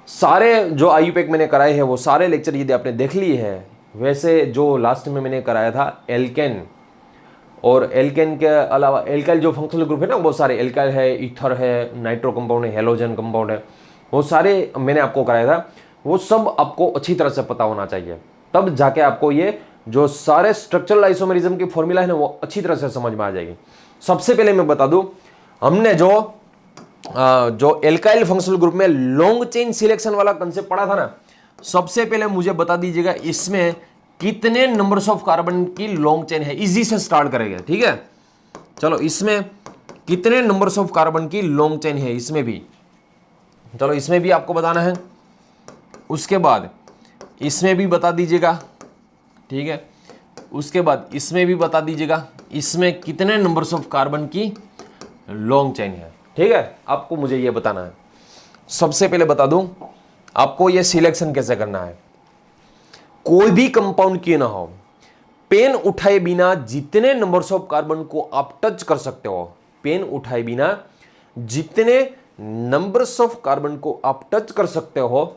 सारे जो आईयूपैक मैंने कराए हैं वो सारे लेक्चर यदि आपने देख लिए हैं, वैसे जो लास्ट में मैंने कराया था एल्केन, और एल्केन के अलावा एल्काइल जो फंक्शनल ग्रुप है ना, वो सारे एल्काइल है, ईथर है, नाइट्रो कंपाउंड है, हेलोजन कंपाउंड है, वो सारे मैंने आपको कराया था। वो सब आपको अच्छी तरह से पता होना चाहिए, तब जाके आपको ये जो सारे स्ट्रक्चरल आइसोमेरिज्म की फॉर्मूला है ना वो अच्छी तरह से समझ में आ जाएगी। सबसे पहले मैं बता दूं, हमने जो एल्काइल फंक्शनल ग्रुप में लॉन्ग चेन सिलेक्शन वाला कंसेप्ट पढ़ा था ना, सबसे पहले मुझे बता दीजिएगा इसमें कितने नंबर्स ऑफ कार्बन की लॉन्ग चेन है। इजी से स्टार्ट करेंगे, ठीक है। चलो इसमें कितने नंबर्स ऑफ कार्बन की लॉन्ग चेन है, इसमें भी चलो इसमें भी आपको बताना है। उसके बाद इसमें भी बता दीजिएगा, ठीक है। उसके बाद इसमें भी बता दीजिएगा इसमें कितने नंबर्स ऑफ कार्बन की लॉन्ग चेन है, ठीक है। आपको मुझे ये बताना है। सबसे पहले बता दूं आपको ये सिलेक्शन कैसे करना है। कोई भी कंपाउंड क्यों ना हो, पेन उठाए बिना जितने नंबर्स ऑफ कार्बन को आप टच कर सकते हो, पेन उठाए बिना जितने नंबर्स ऑफ कार्बन को आप टच कर सकते हो,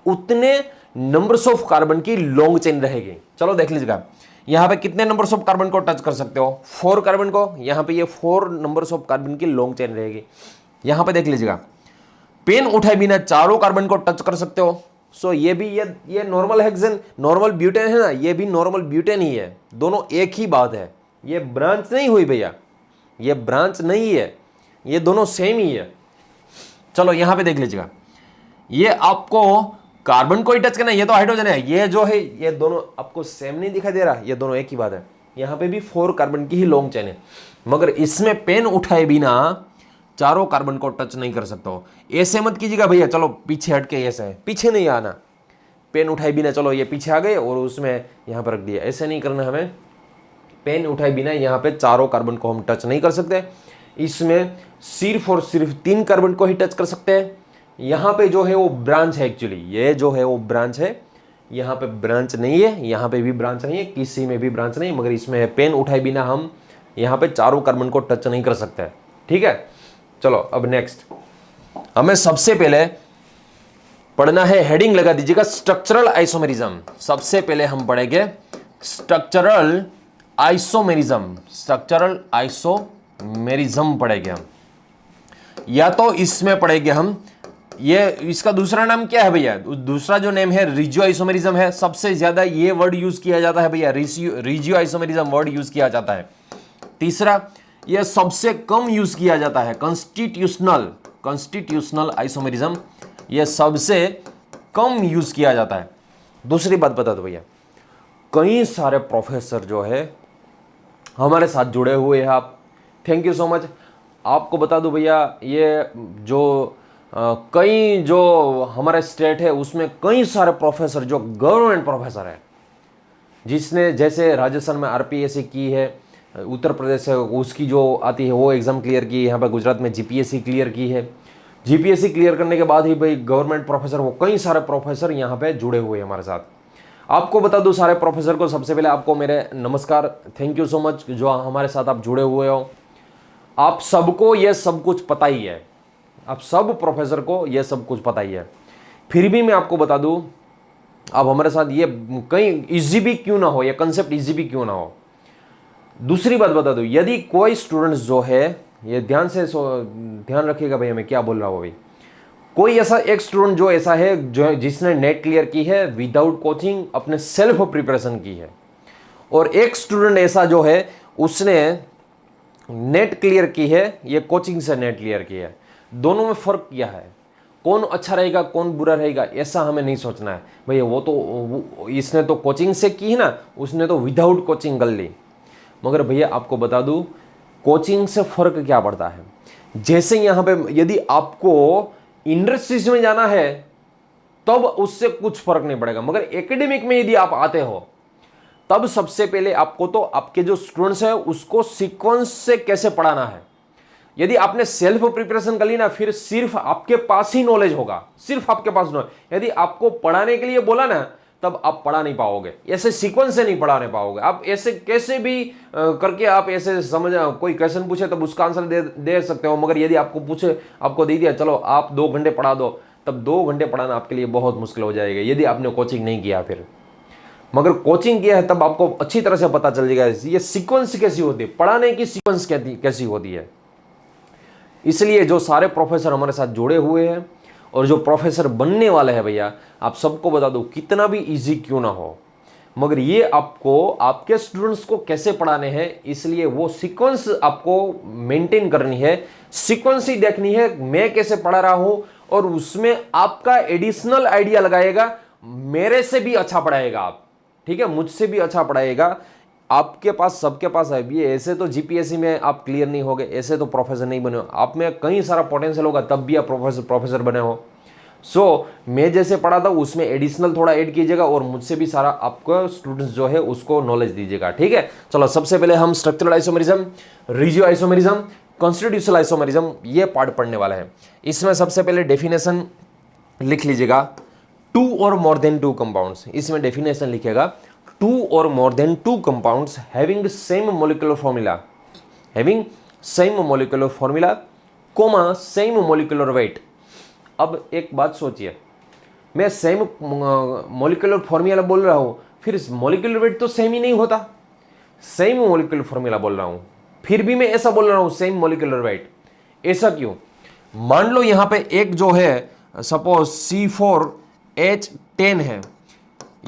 उतने नंबर्स ऑफ कार्बन की लॉन्ग चेन रहेगी। चलो देख लीजिएगा, यहां पे कितने नंबर्स ऑफ कार्बन को टच कर सकते हो, 4 कार्बन को, यहां पे ये 4 नंबर्स ऑफ कार्बन की लॉन्ग चेन रहेगी। यहां पे देख लीजिएगा, पेन उठाए बिना चारों कार्बन को टच कर सकते हो। सो ये भी ये नॉर्मल हेक्सेन, नॉर्मल ब्यूटेन है ना, ये भी नॉर्मल ब्यूटेन ही है, दोनों एक ही बात है। ये ब्रांच नहीं हुई भैया, ये ब्रांच नहीं है, ये दोनों सेम ही है। चलो यहां पे देख लीजिएगा, ये आपको कार्बन को ही टच करना है, ये तो हाइड्रोजन है, ये जो है ये दोनों आपको सेम नहीं दिखाई दे रहा, ये दोनों एक ही बात है। यहां पे भी 4 कार्बन की ही लॉन्ग चेन है, मगर इसमें पेन उठाए बिना चारों कार्बन को टच नहीं कर सकते हो। ऐसे मत कीजिएगा भैया, चलो पीछे हट के, ऐसे पीछे नहीं आना, पेन उठाए बिना चलो ये पीछे आ गए और उसमें यहां पर रख दिया, ऐसे नहीं करना हमें। पेन उठाए बिना यहां पे चारों कार्बन को हम टच नहीं कर सकते, इसमें सिर्फ और सिर्फ 3 कार्बन को ही टच कर सकते हैं। यहां पे जो है वो ब्रांच है, एक्चुअली ये जो है वो ब्रांच है, यहां पे ब्रांच नहीं है, यहां पे भी ब्रांच नहीं है, किसी में भी ब्रांच नहीं, मगर इसमें पेन उठाए बिना हम यहां पे चारों कार्बन को टच नहीं कर सकते, ठीक है। चलो अब नेक्स्ट हमें सबसे पहले पढ़ना है, हेडिंग लगा दीजिएगा, स्ट्रक्चरल आइसोमेरिज्म। सबसे पहले हम पढ़ेंगे स्ट्रक्चरल आइसोमेरिज्म, स्ट्रक्चरल आइसोमेरिज्म पढ़ेंगे हम, या तो इसमें पढ़ेंगे हम, ये इसका दूसरा नाम क्या है भैया, दूसरा जो नेम है रिजियो आइसोमेरिज्म है। सबसे ज्यादा ये वर्ड यूज किया जाता है भैया, रिजियो आइसोमेरिज्म वर्ड यूज किया जाता है। तीसरा ये सबसे कम यूज किया जाता है, कॉन्स्टिट्यूशनल आइसोमेरिज्म, ये सबसे कम यूज किया जाता है। दूसरी बात बता दो भैया, कई सारे प्रोफेसर जो है हमारे साथ जुड़े हुए हैं, आप थैंक यू सो मच। आपको बता दूं भैया, ये जो कई जो हमारे स्टेट है उसमें कई सारे प्रोफेसर जो गवर्नमेंट प्रोफेसर है, जिसने जैसे राजस्थान में RPSC की है, उत्तर प्रदेश से उसकी जो आती है वो एग्ज़ाम क्लियर की, यहाँ पर गुजरात में जीपीएससी क्लियर की है। जीपीएससी क्लियर करने के बाद ही भाई गवर्नमेंट प्रोफेसर, वो कई सारे प्रोफेसर यहाँ पे जुड़े हुए हैं हमारे साथ। आपको बता दूं सारे प्रोफेसर को सबसे पहले आपको मेरे नमस्कार, थैंक यू सो मच जो हमारे साथ आप जुड़े हुए हो। आप सबको ये सब कुछ पता ही है, आप सब प्रोफेसर को ये सब कुछ पता ही है, फिर भी मैं आपको बता दूं आप हमारे साथ, ये कहीं इजी भी क्यों ना हो, ये कंसेप्ट इजी भी क्यों ना हो। दूसरी बात बता दूं, यदि कोई स्टूडेंट्स जो है, ये ध्यान रखिएगा भाई मैं क्या बोल रहा हूँ भाई, कोई ऐसा एक स्टूडेंट जो ऐसा है जो जिसने नेट क्लियर की है विदाउट कोचिंग, अपने सेल्फ प्रिपरेशन की है, और एक स्टूडेंट ऐसा जो है उसने नेट क्लियर की है, ये कोचिंग से नेट क्लियर की है। दोनों में फर्क क्या है, कौन अच्छा रहेगा कौन बुरा रहेगा, ऐसा हमें नहीं सोचना है भैया। इसने तो कोचिंग से की है ना, उसने तो विदाउट कोचिंग कर ली। मगर भैया आपको बता दूं कोचिंग से फर्क क्या पड़ता है। जैसे यहां पे यदि आपको इंडस्ट्रीज में जाना है तब उससे कुछ फर्क नहीं पड़ेगा, मगर एकेडमिक में यदि आप आते हो तब सबसे पहले आपको तो आपके जो स्टूडेंट्स है उसको सीक्वेंस से कैसे पढ़ाना है। यदि आपने सेल्फ प्रिपरेशन कर ली ना, फिर सिर्फ आपके पास ही नॉलेज होगा, सिर्फ आपके पास नॉलेज। यदि आपको पढ़ाने के लिए बोला ना तब आप पढ़ा नहीं पाओगे, ऐसे सीक्वेंस से नहीं पढ़ाने पाओगे। आप ऐसे कैसे भी करके आप ऐसे समझ, कोई क्वेश्चन पूछे तब उसका आंसर दे सकते हो, मगर यदि आपको पूछे, आपको दे दिया चलो आप 2 घंटे पढ़ा दो, तब 2 घंटे पढ़ाना आपके लिए बहुत मुश्किल हो जाएगा यदि आपने कोचिंग नहीं किया फिर। मगर कोचिंग किया है तब आपको अच्छी तरह से पता चल जाएगा ये सीक्वेंस कैसी होती है, पढ़ाने की सीक्वेंस कैसी होती है। इसलिए जो सारे प्रोफेसर हमारे साथ जुड़े हुए हैं और जो प्रोफेसर बनने वाले हैं भैया, आप सबको बता दो कितना भी इजी क्यों ना हो, मगर ये आपको आपके स्टूडेंट्स को कैसे पढ़ाने हैं, इसलिए वो सीक्वेंस आपको मेंटेन करनी है, सीक्वेंस ही देखनी है मैं कैसे पढ़ा रहा हूं, और उसमें आपका एडिशनल आइडिया लगाएगा, मेरे से भी अच्छा पढ़ाएगा आप, ठीक है, मुझसे भी अच्छा पढ़ाएगा। आपके पास सबके पास है ये, ऐसे तो जीपीएससी में आप क्लियर नहीं होगे, ऐसे तो प्रोफेसर नहीं बने हो, आप में कई सारा पोटेंशियल होगा तब भी आप प्रोफेसर बने हो। मैं जैसे पढ़ाता हूँ उसमें एडिशनल थोड़ा ऐड कीजिएगा और मुझसे भी सारा आपको स्टूडेंट्स जो है उसको नॉलेज दीजिएगा, ठीक है। चलो सबसे पहले हम structural isomerism, regio isomerism, constitutional isomerism ये पार्ट पढ़ने वाला है। इसमें सबसे पहले डेफिनेशन लिख लीजिएगा, 2 और मोर देन 2 कंपाउंड्स। इसमें डेफिनेशन लिखिएगा 2 or more than 2 compounds having same molecular formula, comma same molecular weight। अब एक बात सोचिए, मैं सेम मोलिकुलर फॉर्मूला बोल रहा हूं, फिर मोलिकुलर वेट तो सेम ही नहीं होता। सेम मोलिकुलर फॉर्मूला बोल रहा हूं फिर भी मैं ऐसा बोल रहा हूं सेम मोलिकुलर वेट, ऐसा क्यों? मान लो यहां पे एक जो है सपोज C4H10 है,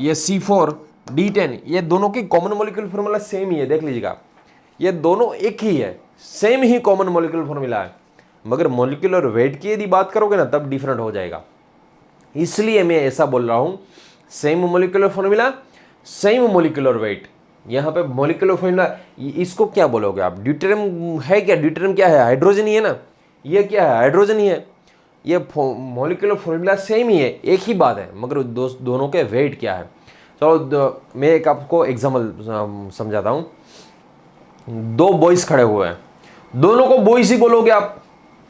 ये C4D10, ये दोनों की कॉमन मॉलिक्यूलर फॉर्मूला सेम ही है, देख लीजिएगा ये दोनों एक ही है, सेम ही कॉमन मॉलिक्यूलर फॉर्मूला है, मगर मॉलिक्यूलर वेट की यदि बात करोगे ना तब डिफरेंट हो जाएगा। इसलिए मैं ऐसा बोल रहा हूं same molecular formula same molecular weight. यहां पे मॉलिक्यूलर फॉर्मूला इसको क्या बोलोगे आप, ड्यूटेरियम है क्या? ड्यूटेरियम क्या है? हाइड्रोजन ही है ना, ये क्या है? हाइड्रोजन ही है। ये मॉलिक्यूलर फॉर्मूला सेम ही है, एक ही बात है, मगर दोनों के वेट क्या है। चलो मैं एक आपको एग्जाम्पल समझाता हूं। 2 बॉयज खड़े हुए हैं, दोनों को बॉयज ही बोलोगे आप,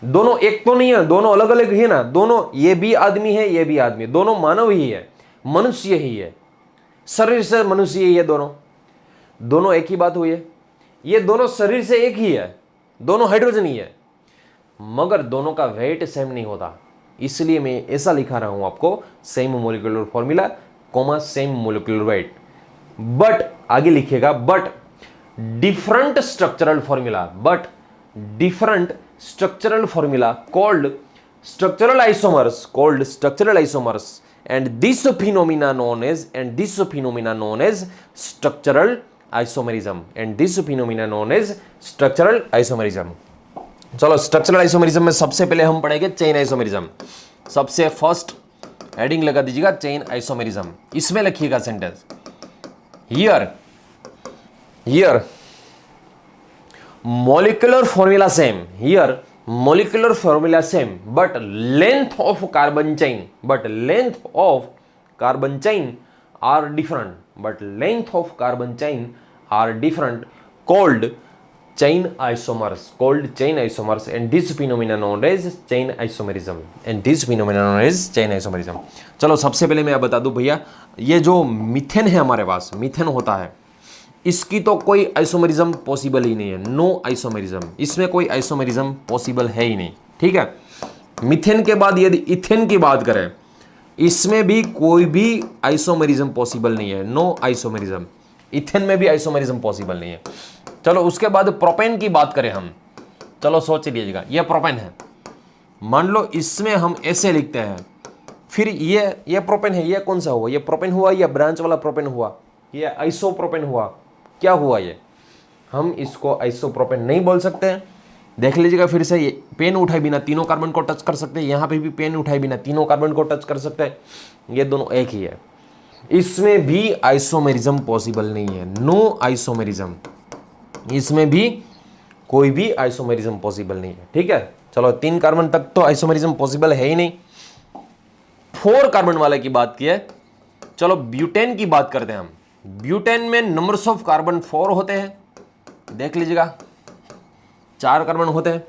दोनों एक तो नहीं है, दोनों अलग अलग ही है ना, दोनों ये भी आदमी है ये भी आदमी, दोनों मानव ही है, मनुष्य ही है, शरीर से मनुष्य ही है, दोनों एक ही बात हुई है। ये दोनों शरीर से एक ही है, दोनों हाइड्रोजन ही है, मगर दोनों का वेट सेम नहीं होता। इसलिए मैं ऐसा लिखा रहा हूं आपको same molecular formula comma same molecular weight. But आगे लिखिएगा but different structural formula, but different structural formula called structural isomers and this phenomena known as structural isomerism। चलो स्ट्रक्चरल आइसोमेरिज्म में सबसे पहले हम पढ़ेंगे चेन आइसोमेरिज्म। सबसे फर्स्ट हेडिंग लगा दीजिएगा चेन आइसोमेरिज्म। इसमें लिखिएगा sentence here molecular formula same, here molecular formula same, but length of carbon chain are different, called chain isomers, called chain isomers, and this phenomenon known as chain isomerism, and this phenomenon known as chain isomerism. चलो सबसे पहले मैं बता दूं भैया, ये जो methane है हमारे पास, मीथेन होता है, इसकी तो कोई आइसोमेरिज्म पॉसिबल ही नहीं है, नो आइसोमेरिज्म, इसमें कोई आइसोमेरिज्म पॉसिबल है ही नहीं, ठीक है। मीथेन के बाद यदि इथेन की बात करें, इसमें भी कोई भी आइसोमेरिज्म पॉसिबल नहीं है, नो आइसोमेरिज्म, इथेन में भी आइसोमेरिज्म पॉसिबल नहीं है। चलो उसके बाद प्रोपेन की बात करें हम, चलो सोच लीजिएगा, ये प्रोपेन है, मान लो इसमें हम ऐसे लिखते हैं, फिर ये प्रोपेन है, ये कौन सा हुआ, ये प्रोपेन हुआ या ब्रांच वाला प्रोपेन हुआ, ये आइसोप्रोपेन हुआ, क्या हुआ ये, हम इसको आइसोप्रोपेन नहीं बोल सकते हैं। देख लीजिएगा फिर से, ये पेन उठाए बिना तीनों कार्बन को टच कर सकते हैं, यहाँ पे भी पेन उठाए बिना तीनों कार्बन को टच कर सकते हैं, ये दोनों एक ही है, इसमें भी आइसोमेरिज्म पॉसिबल नहीं है, नो आइसोमेरिज्म, इसमें भी कोई भी आइसोमेरिज्म पॉसिबल नहीं है, ठीक है। चलो 3 कार्बन तक तो आइसोमेरिज्म पॉसिबल है ही नहीं। 4 कार्बन वाले की बात की है, चलो ब्यूटेन की बात करते हैं हम। ब्यूटेन में नंबर्स ऑफ कार्बन 4 होते हैं, देख लीजिएगा 4 कार्बन होते हैं।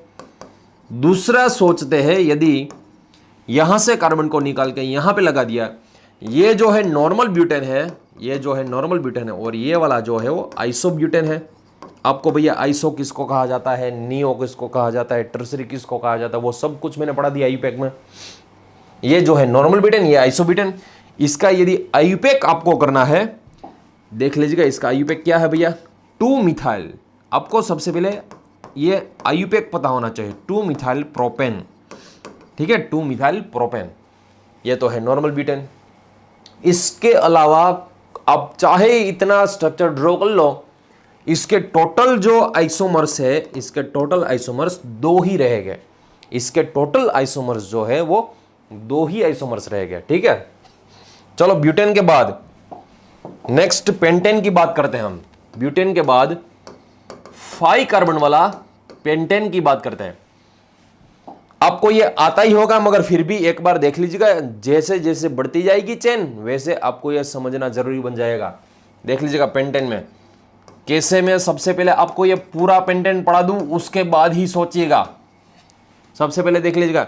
दूसरा सोचते हैं, यदि यहां से कार्बन को निकाल के यहां पे लगा दिया, ये जो है नॉर्मल ब्यूटेन है, ये जो है नॉर्मल ब्यूटेन है, और ये वाला जो है वो आइसोब्यूटेन है। आपको भैया आइसो किसको कहा जाता है, नियो किसको कहा जाता है, टर्सरी किसको कहा जाता है, वो सब कुछ मैंने पढ़ा दिया आईयूपैक में। ये जो है नॉर्मल ब्यूटेन, ये आइसोब्यूटेन। इसका यदि आईयूपैक आपको करना है, देख लीजिएगा इसका आईयूपैक क्या है भैया, 2 मिथाइल। आपको सबसे पहले ये आईयूपैक पता होना चाहिए, 2 मिथाइल प्रोपेन, ठीक है, 2 मिथाइल प्रोपेन, ये तो है नॉर्मल ब्यूटेन। इसके अलावा आप चाहे इतना स्ट्रक्चर ड्रॉ कर लो, इसके टोटल जो आइसोमर्स है, इसके टोटल आइसोमर्स 2 ही रहेंगे, इसके टोटल आइसोमर्स जो है वो 2 ही आइसोमर्स रहेंगे, ठीक है। चलो ब्यूटेन के बाद नेक्स्ट पेंटेन की बात करते हैं हम। ब्यूटेन के बाद 5 कार्बन वाला पेंटेन की बात करते हैं। आपको ये आता ही होगा, मगर फिर भी एक बार देख लीजिएगा, जैसे जैसे बढ़ती जाएगी चेन वैसे आपको यह समझना जरूरी बन जाएगा। देख लीजिएगा पेंटेन में कैसे, मैं सबसे पहले आपको ये पूरा पेंटेन पढ़ा दूं, उसके बाद ही सोचिएगा। सबसे पहले देख लीजिएगा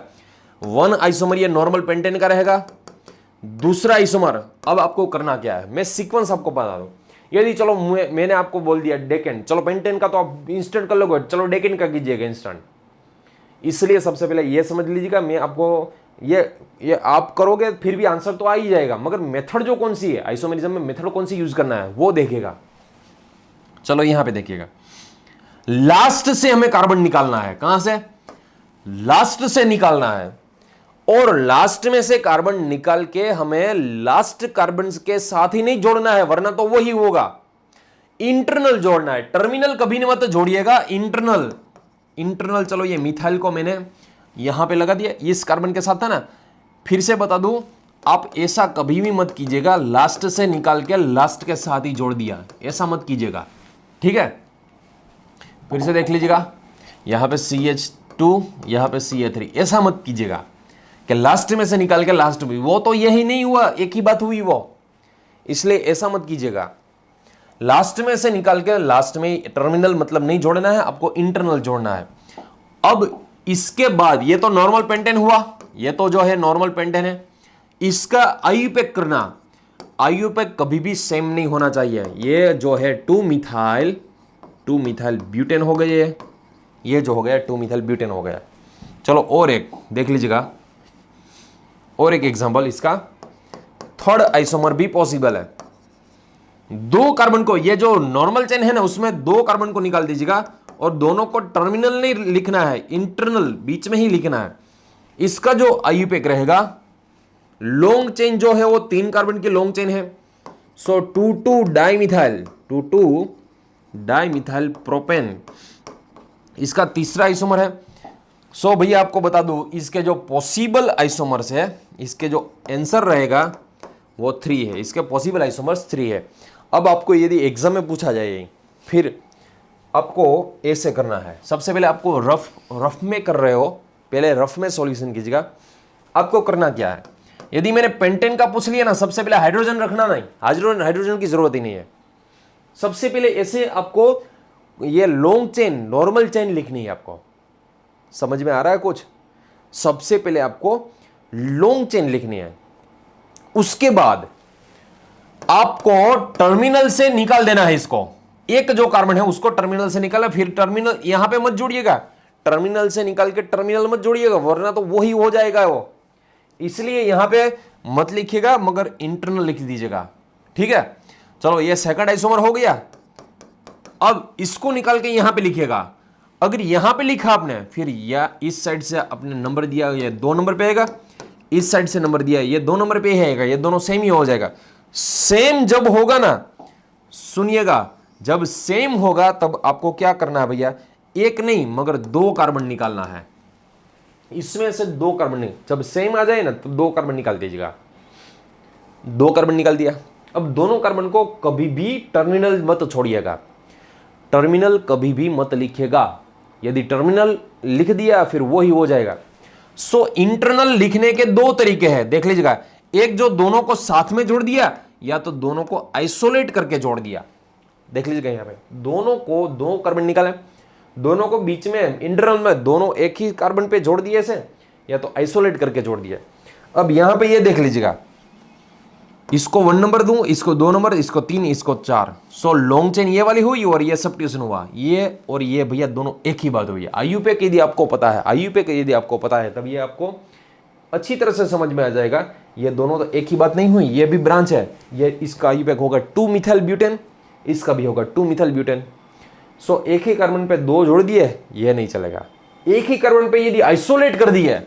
1 आइसोमर ये नॉर्मल पेंटेन का रहेगा। दूसरा आइसोमर, अब आपको करना क्या है, मैं सीक्वेंस आपको बता दूं। यदि चलो मैंने आपको बोल दिया डेकेन, चलो पेंटेन का तो आप इंस्टेंट कर लोगे, चलो डेकेन का कीजिएगा इंस्टेंट। इसलिए सबसे पहले ये समझ लीजिएगा, मैं आपको ये आप करोगे फिर भी आंसर तो आ ही जाएगा, मगर मेथड जो कौन सी है आइसोमेरिज्म में, मेथड कौन सी यूज करना है वो देखेगा। चलो यहां पे देखिएगा, लास्ट से हमें कार्बन निकालना है, कहां से, लास्ट से निकालना है, और लास्ट में से कार्बन निकाल के हमें लास्ट कार्बन के साथ ही नहीं जोड़ना है, वरना तो वही होगा, इंटरनल जोड़ना है, टर्मिनल कभी नहीं मत जोड़िएगा, इंटरनल। इंटरनल चलो ये मिथाइल को मैंने यहां पे लगा दिया, इस कार्बन के साथ था ना। फिर से बता दूं, आप ऐसा कभी भी मत कीजिएगा, लास्ट से निकाल के लास्ट के साथ ही जोड़ दिया, ऐसा मत कीजिएगा, ठीक है। फिर से देख लीजिएगा, यहां पे CH2, यहां पे CH3, ऐसा मत कीजिएगा कि लास्ट में से निकाल के लास्ट में, वो तो यही नहीं हुआ, एक ही बात हुई वो, इसलिए ऐसा मत कीजिएगा। लास्ट में से निकाल के लास्ट में टर्मिनल मतलब नहीं जोड़ना है, आपको इंटरनल जोड़ना है। अब इसके बाद ये तो नॉर्मल पेंटेन हुआ, ये तो जो है नॉर्मल पेंटेन है, इसका आईयूपैक करना, आईयूपैक कभी भी सेम नहीं होना चाहिए। ये जो है 2 मिथाइल ब्यूटेन हो गए, ये जो हो गया 2 मिथाइल ब्यूटेन हो गया। चलो और एक देख लीजिएगा, और एक एग्जांपल, इसका 3rd आइसोमर भी पॉसिबल है। 2 कार्बन को, ये जो नॉर्मल चेन है ना, उसमें 2 कार्बन को निकाल दीजिएगा, और दोनों को टर्मिनल नहीं लिखना है, इंटरनल बीच में ही लिखना है। इसका जो आईयूपैक रहेगा, लॉन्ग चेन जो है वो 3 कार्बन की लॉन्ग चेन है, सो 2,2 डाइमिथाइल प्रोपेन इसका तीसरा आइसोमर है। सो भैया आपको बता दूं, इसके जो पॉसिबल आइसोमर्स है, इसके जो आंसर रहेगा वो 3 है, इसके पॉसिबल आइसोमर्स 3 है। अब आपको यदि एग्जाम में पूछा जाए, फिर आपको ऐसे करना है। सबसे पहले आपको रफ में कर रहे हो, पहले रफ में सॉल्यूशन कीजिएगा। आपको करना क्या है, यदि मैंने पेंटेन का पूछ लिया ना, सबसे पहले हाइड्रोजन रखना नहीं, हाइड्रोजन की जरूरत ही नहीं है। सबसे पहले ऐसे आपको ये लॉन्ग चेन, नॉर्मल चेन लिखनी है आपको। समझ में आ रहा है कुछ? सबसे पहले आपको लॉन्ग चेन लिखनी है, उसके बाद आपको टर्मिनल से निकाल देना है इसको। एक जो कार्बन है उसको टर्मिनल से निकाला, फिर टर्मिनल यहां पे मत जोड़िएगा, टर्मिनल से निकाल के टर्मिनल मत जोड़िएगा, वरना तो वही हो जाएगा वो। इसलिए यहां पे मत लिखिएगा, मगर इंटरनल लिख दीजिएगा, ठीक है। चलो ये सेकंड आइसोमर हो गया। अब इसको निकाल के यहां पे लिखिएगा। अगर यहां पे लिखा आपने, फिर या इस साइड से आपने नंबर दिया, ये 2 नंबर पे आएगा, इस साइड से नंबर दिया, ये 2 नंबर पे आएगा, ये दोनों सेम ही हो जाएगा। सेम जब होगा ना, सुनिएगा, जब सेम होगा तब आपको क्या करना है भैया, एक नहीं मगर 2 कार्बन निकालना है। इसमें से 2 कार्बन नहीं, जब सेम आ जाए ना तो 2 कार्बन निकाल दीजिएगा। 2 कार्बन निकाल दिया। अब दोनों कार्बन को कभी भी टर्मिनल मत छोड़िएगा, टर्मिनल कभी भी मत लिखिएगा। यदि टर्मिनल लिख दिया फिर वो ही हो जाएगा। सो इंटरनल लिखने के 2 तरीके हैं, देख लीजिएगा। एक जो दोनों को साथ में जोड़ दिया, या तो दोनों को आइसोलेट करके जोड़ दिया। देख लीजिएगा यहां पे दोनों को 2 कार्बन निकाले, दोनों को बीच में इंटरनल में दोनों एक ही कार्बन पे जोड़ दिए ऐसे, या तो आइसोलेट करके जोड़ दिया। अब यहां पे ये देख लीजिएगा, इसको 1 नंबर दूं, इसको 2 नंबर, इसको 3, इसको 4। सो लॉन्ग चेन ये वाली हुई और ये सब्स्टिट्यूशन हुआ, ये और ये भैया दोनों एक ही बात हुई। आईयूपीएक यदि आपको पता है, आईयूपीएक यदि आपको पता है, तब ये आपको अच्छी तरह से समझ में आ जाएगा। ये दोनों तो एक ही बात नहीं हुई, ये भी ब्रांच है। ये इसका आईयूपीएक होगा 2 मिथाइल ब्यूटेन, इसका भी होगा 2 मिथाइल ब्यूटेन। सो एक ही कार्बन पे 2 जोड़ दिए, ये नहीं चलेगा। एक ही कार्बन पे यदि आइसोलेट कर दिए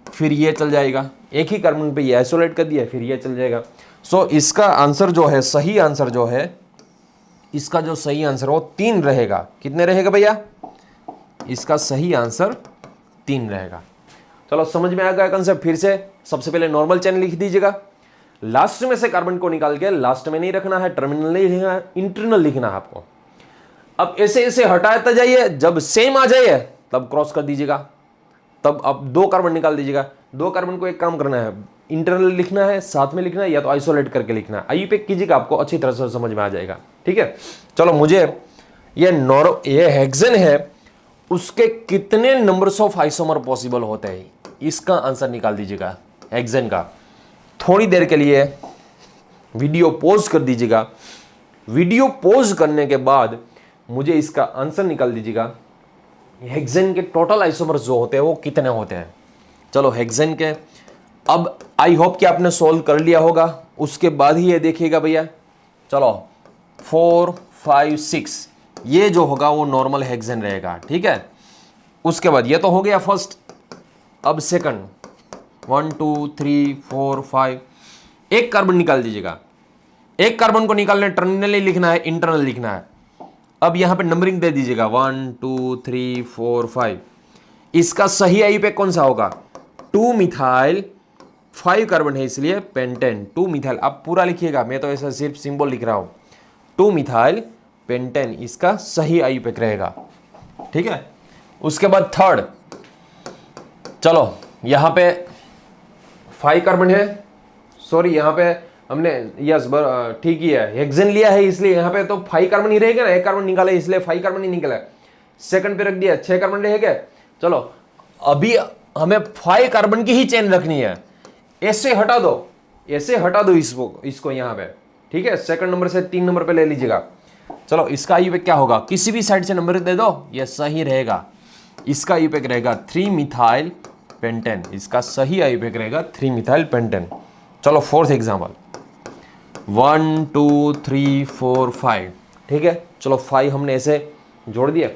फिर ये चल जाएगा, एक ही कार्बन पे ये आइसोलेट कर दिया फिर ये चल जाएगा। सो इसका आंसर जो है, सही आंसर जो है, इसका जो सही आंसर वो 3 रहेगा। कितने रहेगा भैया? इसका सही आंसर 3 रहेगा। चलो समझ में आ गया कंसेप्ट? फिर से सबसे पहले नॉर्मल चेन लिख दीजिएगा, लास्ट में से कार्बन को निकाल के लास्ट में नहीं रखना है, टर्मिनल नहीं लिखना है, इंटरनल लिखना है आपको। अब ऐसे ऐसे हटाते जाइए, जब सेम आ जाइए तब क्रॉस कर दीजिएगा, तब अब 2 कार्बन निकाल दीजिएगा। 2 कार्बन को एक काम करना है, इंटरनल लिखना है, साथ में लिखना है, या तो आइसोलेट करके लिखना है। आईयूपीएक कीजिएगा, आपको अच्छी तरह से समझ में आ जाएगा, ठीक है। चलो मुझे ये हेक्सेन है, उसके कितने नंबर्स ऑफ आइसोमर पॉसिबल होते हैं, इसका आंसर निकाल दीजिएगा हेक्सेन का। थोड़ी देर के लिए वीडियो पॉज कर दीजिएगा। वीडियो पॉज करने के बाद मुझे इसका आंसर निकाल दीजिएगा, हेक्सेन के टोटल आइसोमर्स जो होते हैं वो कितने होते हैं। चलो हेक्सेन के, अब आई होप कि आपने सॉल्व कर लिया होगा, उसके बाद ही ये देखिएगा भैया। चलो 4, 5, 6 ये जो होगा वो नॉर्मल हेक्सेन रहेगा, ठीक है। उसके बाद ये तो हो गया फर्स्ट, अब सेकंड 1, 2, 3, 4, 5 एक कार्बन निकाल दीजिएगा। एक कार्बन को निकालने टर्मिनल ही लिखना है, इंटरनल लिखना है। अब यहां पे नंबरिंग दे दीजिएगा 1, 2, 3, 4, 5। इसका सही आईयूपीएक कौन सा होगा? 2 मिथाइल, 5 कार्बन है इसलिए पेंटेन 2 मिथाइल। आप पूरा लिखिएगा, मैं तो ऐसा सिर्फ सिंबल लिख रहा हूं। 2 मिथाइल पेंटेन इसका सही आईयूपीएक रहेगा, ठीक है। उसके बाद थर्ड, चलो यहां पे 5 कार्बन है, सॉरी यहां पे हमने यस ठीक ही है, हेक्सेन लिया है इसलिए यहां पे तो 5 कार्बन ही रहेगा ना, 1 कार्बन निकाले इसलिए 5 कार्बन ही निकला। सेकंड पे रख दिया 6 कार्बन रहेगा। चलो अभी हमें 5 कार्बन की ही चेन रखनी है, ऐसे हटा दो, ऐसे हटा दो इसको यहां पे, ठीक है। सेकंड नंबर से 3 नंबर पे ले लीजिएगा। चलो इसका आईयूपीएक क्या होगा, किसी भी साइड से नंबर दे दो, ये सही रहेगा। इसका आईयूपीएक रहेगा 3 मिथाइल पेंटेन, इसका सही आईयूपीएक रहेगा 3 मिथाइल पेंटेन। चलो फोर्थ एग्जाम्पल 1, 2, 3, 4, 5, ठीक है। चलो 5 हमने ऐसे जोड़ दिया।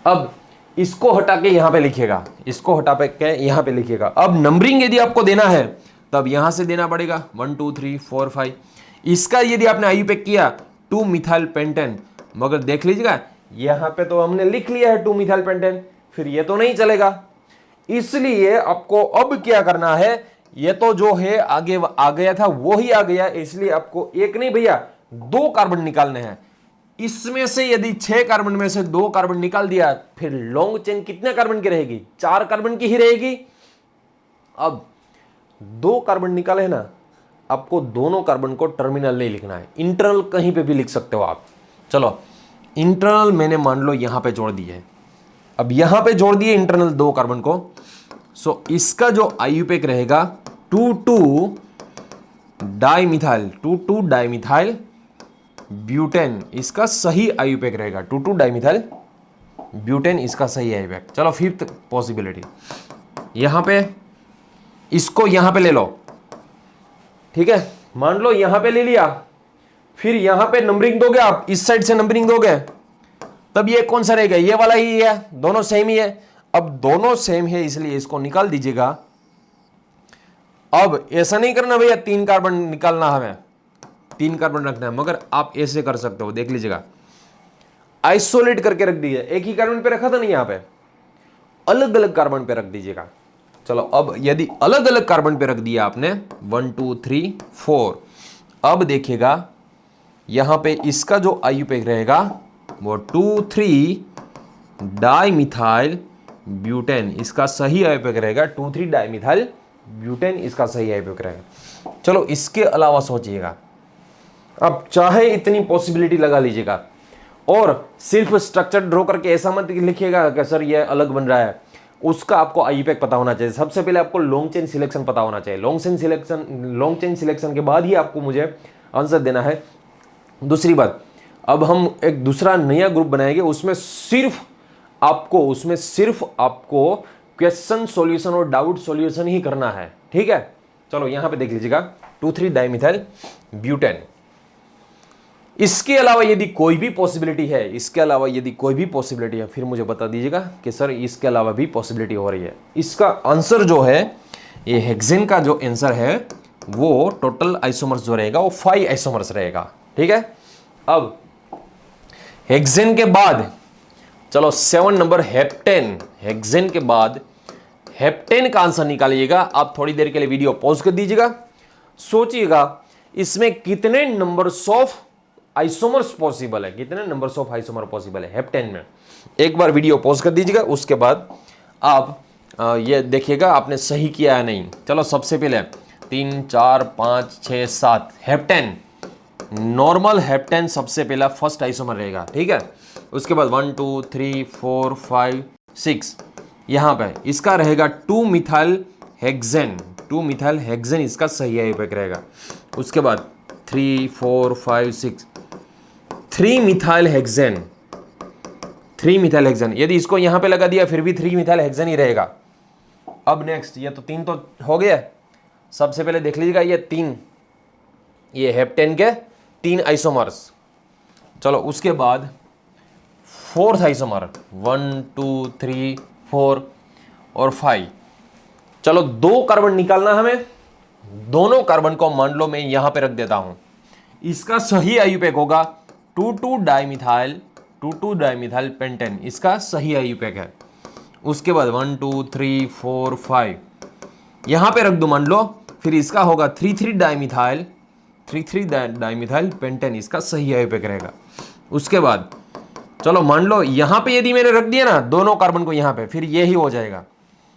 अब इसको हटा के यहां पे लिखिएगा, इसको हटा के यहां पे लिखिएगा। अब नंबरिंग यदि आपको देना है तब यहां से देना पड़ेगा 1, 2, 3, 4, 5। इसका यदि आपने आईयूपीएक किया 2 मिथाइल पेंटेन, मगर देख लीजिएगा यहां पे तो हमने लिख लिया है 2 मिथाइल पेंटेन, फिर ये तो नहीं चलेगा। इसलिए आपको अब क्या करना है, ये तो जो है आगे आ गया था वो ही आ गया, इसलिए आपको एक नहीं भैया 2 कार्बन निकालने हैं। इसमें से यदि 6 कार्बन में से 2 कार्बन निकाल दिया, फिर लॉन्ग चेन कितने कार्बन की रहेगी? 4 कार्बन की ही रहेगी। अब 2 कार्बन निकाले है ना, आपको दोनों कार्बन को टर्मिनल नहीं लिखना है, इंटरनल कहीं पे भी लिख सकते हो आप। चलो इंटरनल मैंने मान लो यहां पे जोड़ दिए, अब यहां पे जोड़ दिए इंटरनल 2 कार्बन को, सो इसका जो आईयूपैक रहेगा 2,2 डाइमिथाइल 2,2 डाइमिथाइल ब्यूटेन, इसका सही आईयूपैक रहेगा 2,2 डाइमिथाइल ब्यूटेन, इसका सही आईयूपैक। चलो फिफ्थ पॉसिबिलिटी, यहां पे इसको यहां पे ले लो, ठीक है, मान लो यहां पे ले लिया, फिर यहां पे नंबरिंग दोगे आप, इस साइड से नंबरिंग दोगे, तब ये कौन सा रहेगा, ये वाला ही है, दोनों सेम ही है। अब दोनों सेम है इसलिए इसको निकाल दीजिएगा। अब ऐसा नहीं करना भैया 3 कार्बन निकालना, हमें 3 कार्बन रखना है, मगर आप ऐसे कर सकते हो, देख लीजिएगा, आइसोलेट करके रख दीजिए, एक ही कार्बन पे रखा था नहीं, यहां पे अलग अलग कार्बन पे रख दीजिएगा। चलो अब यदि अलग अलग कार्बन पे रख दिया आपने 1 2 3 4, अब देखिएगा यहां पे इसका जो आईयूपैक रहेगा वो 2,3 डाइमिथाइल ब्यूटेन, इसका सही आईयूपैक रहेगा 2,3 डाइमिथाइल ब्यूटेन, इसका सही आईयूपैक रहेगा। चलो इसके अलावा सोचिएगा, अब चाहे इतनी पॉसिबिलिटी लगा लीजिएगा, और सिर्फ स्ट्रक्चर ड्रॉ करके ऐसा मत लिखिएगा कि सर ये अलग बन रहा है, उसका आपको आईयूपैक पता होना चाहिए। सबसे पहले आपको लॉन्ग चेन सिलेक्शन पता होना चाहिए, लॉन्ग चेन सिलेक्शन के बाद ही आपको मुझे आंसर देना है। दूसरी बात, अब हम एक दूसरा नया ग्रुप बनाएंगे, उसमें सिर्फ आपको क्वेश्चन सॉल्यूशन और डाउट सॉल्यूशन ही करना है, ठीक है। चलो यहां पे देख लीजिएगा 2,3 डाइमिथाइल ब्यूटेन। इसके अलावा यदि कोई भी पॉसिबिलिटी है, फिर मुझे बता दीजिएगा कि सर इसके अलावा भी पॉसिबिलिटी हो रही है। इसका आंसर जो है, ये हेक्सेन का जो आंसर है वो टोटल आइसोमर्स जो रहेगा वो 5 आइसोमर्स रहेगा, ठीक है। अब हेक्सेन के बाद चलो 7 नंबर हेप्टेन, हेक्सेन के बाद हेप्टेन का आंसर निकालिएगा। आप थोड़ी देर के लिए वीडियो पॉज कर दीजिएगा, सोचिएगा इसमें कितने नंबर्स ऑफ आइसोमर्स पॉसिबल है, कितने नंबर्स ऑफ आइसोमर पॉसिबल है हेप्टेन में। एक बार वीडियो पॉज कर दीजिएगा, उसके बाद आप ये देखिएगा आपने सही किया है नहीं। चलो सबसे पहले 3 4 5 6 7 हेप्टेन, नॉर्मल हेप्टेन सबसे पहला फर्स्ट आइसोमर रहेगा, ठीक है। उसके बाद 1 2 3 4 5 6, यहां पे इसका रहेगा 2 मिथाइल हेक्सेन, 2 मिथाइल हेक्सेन इसका सही आईयूपैक रहेगा। उसके बाद 3 4 5 6 3 मिथाइल हेक्सेन, 3 मिथाइल हेक्सेन, यदि इसको यहां पे लगा दिया फिर भी 3 मिथाइल हेक्सेन ही रहेगा। अब नेक्स्ट, ये तो 3 तो हो गया, सबसे पहले देख लीजिएगा ये 3, ये हेप्टेन के 3 आइसोमर्स। चलो उसके बाद 4th आइसोमर 1 2 3 4 और 5। चलो 2 कार्बन निकालना हमें, दोनों कार्बन को मान लो मैं यहां पे रख देता हूं, इसका सही आईयूपैक होगा 2,2 डाइमिथाइल पेंटेन, इसका सही आईयूपैक है। उसके बाद 1 2 3 4 5 यहां पे रख दो मान लो, फिर इसका होगा 3,3 डाइमिथाइल पेंटेन, इसका सही आईयूपैक रहेगा। उसके बाद चलो मान लो यहां पे यदि मैंने रख दिया ना दोनों कार्बन को यहां पे, फिर ये ही हो जाएगा,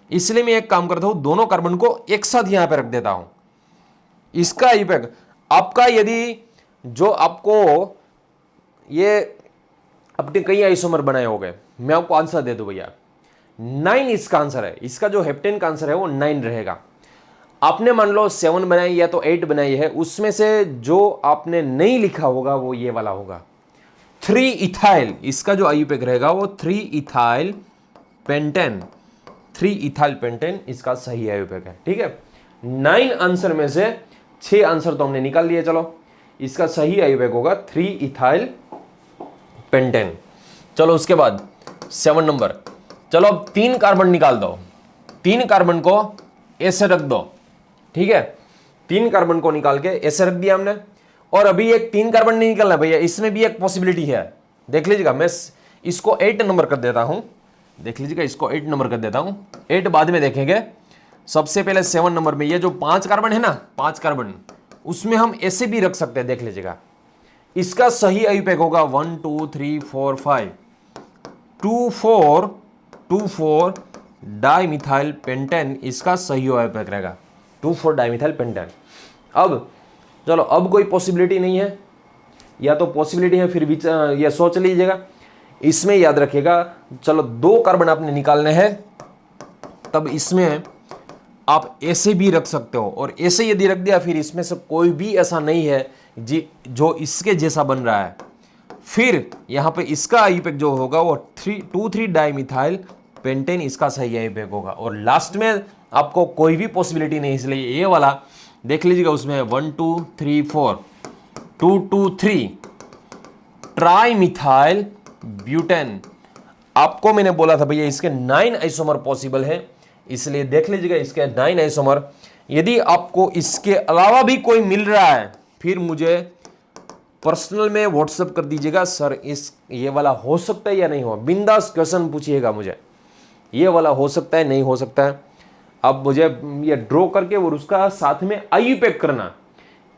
इसलिए मैं एक काम करता हूं, दोनों कार्बन को एक साथ यहां पे रख देता हूं। इसका आईयूपैक आपका, यदि जो आपको ये अपने कई आइसोमर बनाए हो गए, मैं आपको आंसर दे दूं भैया 9 इसका आंसर है। इसका जो हेप्टेन का आंसर है वो 9 रहेगा। आपने मान लो 7 बनाई या तो 8 बनाई है, उसमें से जो आपने नहीं लिखा होगा वो ये वाला होगा 3 इथाइल, इसका जो आईयूपैक रहेगा वो 3 इथाइल पेंटेन, 3 इथाइल पेंटेन इसका सही आईयूपैक है, ठीक है। 9 आंसर में से 6 आंसर तो हमने निकाल लिए। चलो इसका सही आईयूपैक होगा 3 इथाइल पेंटेन। चलो उसके बाद 7 नंबर, चलो अब 3 कार्बन निकाल दो, 3 कार्बन को ऐसे रख दो, ठीक है। 3 कार्बन को निकाल के ऐसे रख दिया हमने, और अभी एक 3 कार्बन नहीं निकलना भैया, इसमें भी एक पॉसिबिलिटी है, देख लीजिएगा। मैं इसको 8 नंबर कर देता हूं, देख लीजिएगा, इसको 8 नंबर कर देता हूं, 8 बाद में देखेंगे। सबसे पहले 7 नंबर में ये जो 5 कार्बन है ना, 5 कार्बन, उसमें हम ऐसे भी रख सकते हैं, देख लीजिएगा। इसका सही आईयूपैक होगा 1 2 3 4 5 2 4 डाइमिथाइल पेंटेन, इसका सही आईयूपैक रहेगा 2 4 डाइमिथाइल पेंटेन। अब चलो अब कोई पॉसिबिलिटी नहीं है, या तो पॉसिबिलिटी है, फिर ये सोच लीजिएगा। इसमें याद रखिएगा, चलो 2 कार्बन आपने निकालने हैं, तब इसमें आप ऐसे भी रख सकते हो, और ऐसे यदि रख दिया फिर इसमें से कोई भी ऐसा नहीं है जी जो इसके जैसा बन रहा है, फिर यहां पे इसका आईयूपैक जो होगा वो 2,3 डाइमिथाइल पेंटेन इसका सही आईयूपैक होगा। और लास्ट में आपको कोई भी पॉसिबिलिटी नहीं, इसलिए ये वाला देख लीजिएगा, उसमें 1 2 3 4 2 2 3 ट्राइमिथाइल ब्यूटेन। आपको मैंने बोला था भैया इसके 9 आइसोमर पॉसिबल है, इसलिए देख लीजिएगा इसके 9 आइसोमर। यदि आपको इसके अलावा भी कोई मिल रहा है फिर मुझे पर्सनल में व्हाट्सएप कर दीजिएगा, सर ये वाला हो सकता है या नहीं हो, बिंदास क्वेश्चन पूछिएगा मुझे, ये वाला हो सकता है नहीं हो सकता है। अब मुझे ये ड्रॉ करके और उसका साथ में आईयूपैक करना,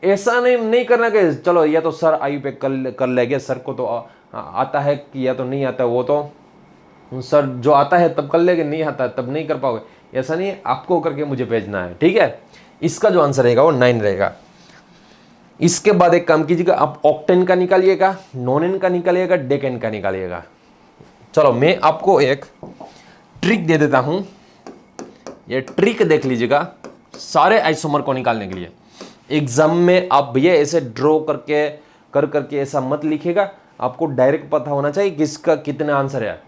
ऐसा नहीं करना कि चलो या तो सर आईयूपैक कर लेंगे, सर को तो आता है कि या तो नहीं आता, वो तो सर जो आता है तब कर लेंगे, नहीं आता है तब नहीं कर पाओगे, ऐसा नहीं है, आपको करके मुझे भेजना है, ठीक है। इसका जो आंसर रहेगा वो 9 रहेगा। इसके बाद एक काम कीजिएगा, आप ऑक्टेन का निकालिएगा, नॉनेन का निकालिएगा, डेकेन का निकालिएगा। चलो मैं आपको एक ट्रिक दे देता हूं, ये ट्रिक देख लीजिएगा सारे आइसोमर को निकालने के लिए। एग्जाम में आप भैया ऐसे ड्रॉ करके ऐसा मत लिखिएगा, आपको डायरेक्ट पता होना चाहिए किसका कितना आंसर है।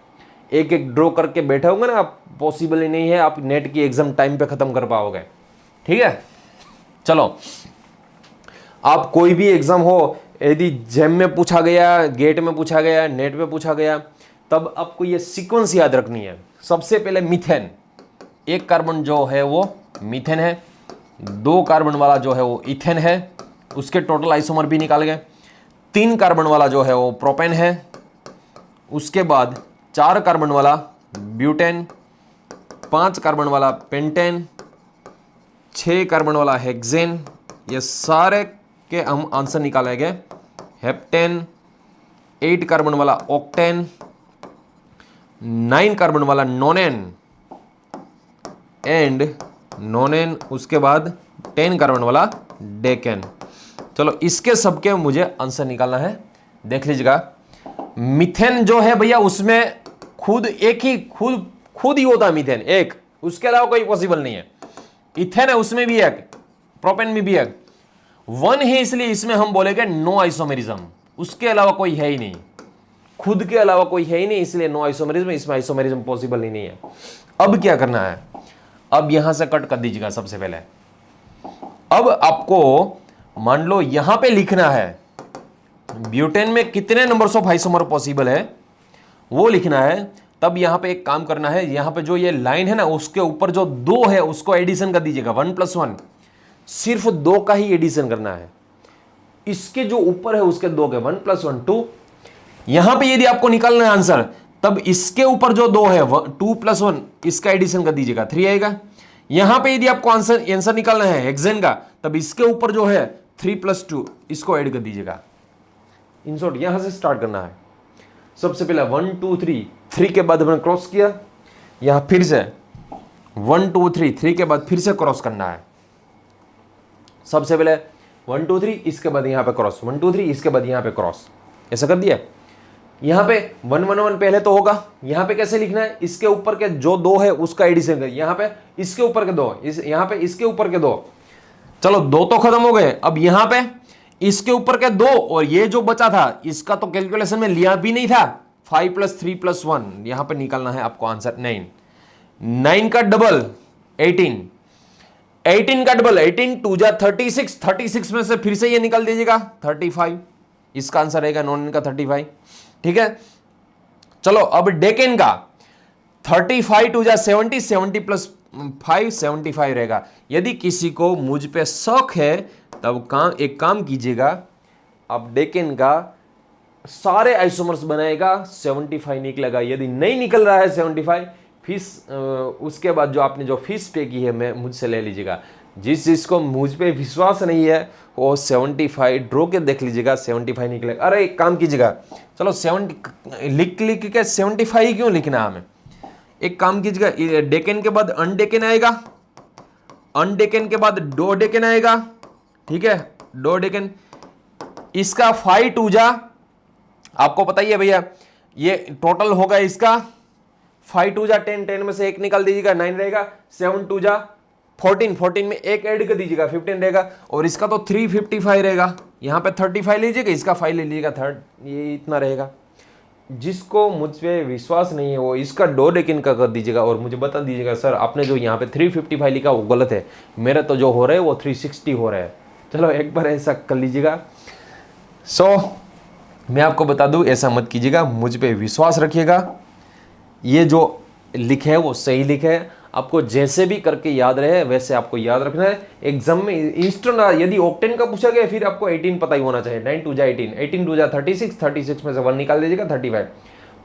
एक एक ड्रॉ करके बैठे होंगे ना आप, पॉसिबल ही नहीं है आप नेट की एग्जाम टाइम पे खत्म कर पाओगे, ठीक है। चलो आप कोई भी एग्जाम हो, यदि जेम में पूछा गया, गेट में पूछा गया, नेट में पूछा गया, तब आपको ये सीक्वेंस याद रखनी है। सबसे पहले मीथेन, 1 कार्बन जो है वो मीथेन है, 2 कार्बन वाला जो है वो इथेन है, उसके टोटल आइसोमर भी निकाल गए। 3 कार्बन वाला जो है वो प्रोपेन है, उसके बाद 4 कार्बन वाला ब्यूटेन, 5 कार्बन वाला पेंटेन, 6 कार्बन वाला हेक्सेन, ये सारे के हम आंसर निकालेंगे। हेप्टेन, 8 कार्बन वाला ऑक्टेन, 9 कार्बन वाला नोनेन एंड नोनेन, उसके बाद 10 कार्बन वाला डेकेन। चलो इसके सबके मुझे आंसर निकालना है। देख लीजिएगा मीथेन जो है भैया उसमें खुद ही होता है मीथेन एक, उसके अलावा कोई पॉसिबल नहीं है। इथेन है उसमें भी एक, प्रोपेन में भी एक, 1 है इसलिए इसमें हम बोलेंगे नो आइसोमेरिज्म, उसके अलावा कोई है ही नहीं, खुद के अलावा कोई है ही नहीं, इसलिए नो आइसोमेरिज्म, इसमें आइसोमेरिज्म पॉसिबल ही नहीं है। अब क्या करना है, अब यहां से कट कर दीजिएगा सबसे पहले। अब आपको मान लो यहां पे लिखना है ब्यूटेन में कितने नंबर्स ऑफ आइसोमर पॉसिबल है वो लिखना है। तब यहां पे एक काम करना है, यहां पे जो ये लाइन है ना उसके ऊपर जो 2 है उसको एडिशन कर दीजिएगा, 1 + 1, सिर्फ 2 का ही एडिशन करना है। इसके जो ऊपर है उसके 2 के 1 + 1 2। यहां पे यदि आपको निकालना है आंसर, तब इसके ऊपर जो 2 है 2 + 1 इसका एडिशन कर दीजिएगा, 3 आएगा। यहां पे यदि आपको आंसर निकालना है हेक्सेन का, तब इसके ऊपर जो है 3 + 2 इसको ऐड कर दीजिएगा। इन शॉर्ट यहां से स्टार्ट करना है। सबसे पहले 1 2 3 के बाद हमने क्रॉस किया, यहां फिर से 1 2 3 के बाद फिर से क्रॉस करना है। सबसे पहले 1 2 3 इसके बाद यहां पे क्रॉस, 1 2 3 इसके बाद यहां पे क्रॉस, ऐसा कर दिया। यहां पे 1 1 1 पहले तो होगा, यहां पे कैसे लिखना है, इसके ऊपर के जो 2 है उसका एडिशन कर, यहां पे इसके ऊपर के 2, यहां पे इसके ऊपर के 2, चलो 2 तो खत्म हो गए। अब यहां पे इसके ऊपर के 2 और ये जो बचा था इसका तो कैलकुलेशन में लिया भी नहीं था, 5 + 3 + 1 यहां पे निकालना है आपको आंसर 9। 9 का डबल 18, 18 का डबल 18 2 जा 36, 36 में से फिर से ये निकाल दीजिएगा 35, इसका आंसर रहेगा नॉन का 35, ठीक है। चलो अब डेकेन का 35 2 जा 70, 70 + 5 75 रहेगा। यदि किसी को मुझ पे शौक है तब एक काम कीजिएगा, आप डेकेन का सारे आइसोमर्स बनाएगा, 75 निकलेगा। यदि नहीं निकल रहा है 75 फीस, उसके बाद जो आपने जो फीस पे की है मैं मुझसे ले लीजिएगा। जिसको मुझ पे विश्वास नहीं है वो 75 ड्रॉ के देख लीजिएगा, 75 निकलेगा। अरे एक काम कीजिएगा, चलो 70 लिख के 75 क्यों लिखना है हमें, एक काम कीजिएगा, डेकेन के बाद अनडेकेन आएगा, अनडेकेन के बाद डोडेकेन आएगा, ठीक है, डोडेकेन, इसका 5 2 जा, आपको पता ही है भैया, ये टोटल होगा इसका 5 2 जा 10, 10 में से एक निकाल दीजिएगा 9 रहेगा, 7 2 जा 14, 14 में एक ऐड कर दीजिएगा 15 रहेगा, और इसका तो 355 रहेगा, यहां पे 35 लीजिएगा, इसका 5 ले लीजिएगा, थर्ड ये इतना रहेगा। जिसको मुझ पे विश्वास नहीं है वो इसका डो लेकिन का कर दीजिएगा और मुझे बता दीजिएगा सर आपने जो यहाँ पे 355 लिखा वो गलत है, मेरा तो जो हो रहा है वो 360 हो रहा है। चलो एक बार ऐसा कर लीजिएगा। मैं आपको बता दूं, ऐसा मत कीजिएगा, मुझ पे विश्वास रखिएगा, ये जो लिखे है वो सही लिखे है, आपको जैसे भी करके याद रहे वैसे आपको याद रखना है। एग्जाम में इंस्टेंट यदि ऑक्टेन का पूछा गया फिर आपको 18 पता ही होना चाहिए। 9 2 जा 18, 18 2 जा 36, 36 में से 1 निकाल दीजिएगा 35,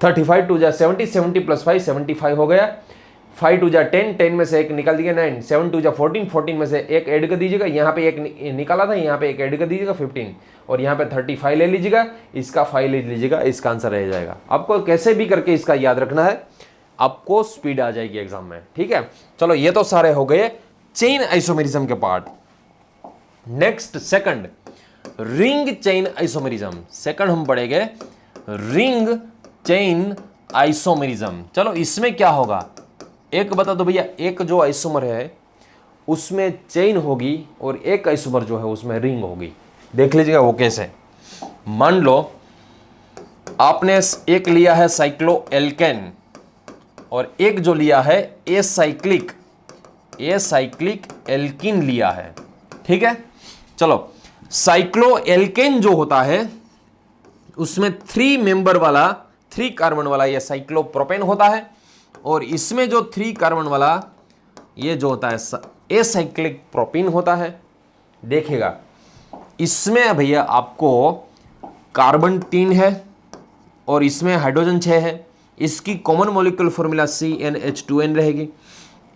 35 2 जा 70, 70 प्लस 5 75 हो गया, 5 2 जा 10, 10 में से एक निकाल दीजिएगा 9, 7 2 जा 14, 14 में से एक ऐड कर दीजिएगा, यहाँ पे एक निकाला था यहाँ पे एक ऐड कर दीजिएगा 15, और यहाँ पे 35 ले लीजिएगा, इसका 5 ले लीजिएगा, इसका आंसर रह जाएगा। आपको कैसे भी करके इसका याद रखना है, आपको स्पीड आ जाएगी एग्जाम में, ठीक है। चलो ये तो सारे हो गए चेन आइसोमेरिज्म के part. Next second, ring chain isomerism. Second हम पढ़ेंगे रिंग चेन आइसोमेरिज्म। चलो इसमें क्या होगा, एक बता दो भैया, एक जो आइसोमर है उसमें चेन होगी और एक आइसोमर जो है उसमें रिंग होगी। देख लीजिएगा वो कैसे। मान लो आपने एक लिया है साइक्लोएल्केन और एक जो लिया है एसाइक्लिक एल्कीन लिया है, ठीक है। चलो साइक्लोएल्केन जो होता है उसमें 3 मेंबर वाला 3 कार्बन वाला ये साइक्लोप्रोपेन होता है, और इसमें जो 3 कार्बन वाला ये जो होता है एसाइक्लिक प्रोपीन होता है। देखिएगा इसमें भैया आपको कार्बन 3 है और इसमें हाइड्रोजन 6 है, इसकी कॉमन मॉलिक्यूलर फॉर्मूला CnH2n रहेगी।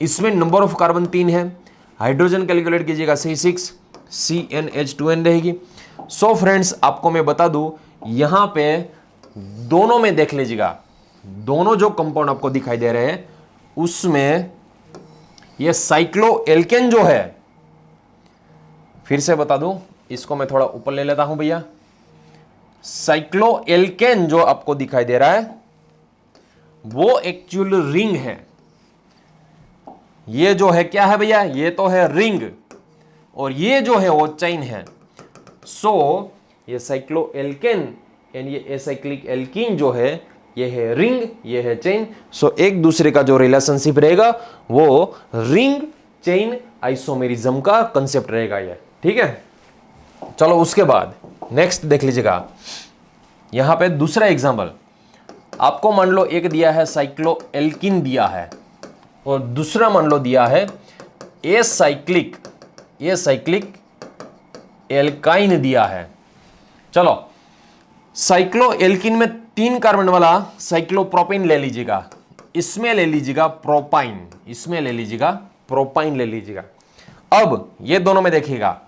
इसमें नंबर ऑफ कार्बन 3 है, हाइड्रोजन कैलकुलेट कीजिएगा C6, CnH2n रहेगी। सो फ्रेंड्स आपको मैं बता दूं, यहां पे दोनों में देख लीजिएगा, दोनों जो कंपाउंड आपको दिखाई दे रहे हैं उसमें ये साइक्लोएल्केन जो है, फिर से बता दूं, इसको मैं थोड़ा ऊपर ले लेता हूं भैया। साइक्लोएल्केन जो आपको दिखाई दे रहा है वो एक्चुअल रिंग है। ये जो है क्या है भैया, ये तो है रिंग, और ये जो है वो चेन है। सो ये साइक्लोएल्केन एंड ये एसाइक्लिक एल्कीन जो है ये है रिंग, ये है चेन। सो एक दूसरे का जो रिलेशनशिप रहेगा वो रिंग चेन आइसोमेरिज्म का कंसेप्ट रहेगा ये, ठीक है। चलो उसके बाद नेक्स्ट देख लीजिएगा, यहां पे दूसरा एग्जांपल आपको मान लो एक दिया है साइक्लोएल्कीन दिया है और दूसरा मान लो दिया है एसाइक्लिक एल्काइन दिया है। चलो साइक्लोएल्कीन में 3 कार्बन वाला साइक्लोप्रोपेन ले लीजिएगा, इसमें ले लीजिएगा प्रोपाइन, इसमें ले लीजिएगा प्रोपाइन ले लीजिएगा। अब ये दोनों में देखिएगा,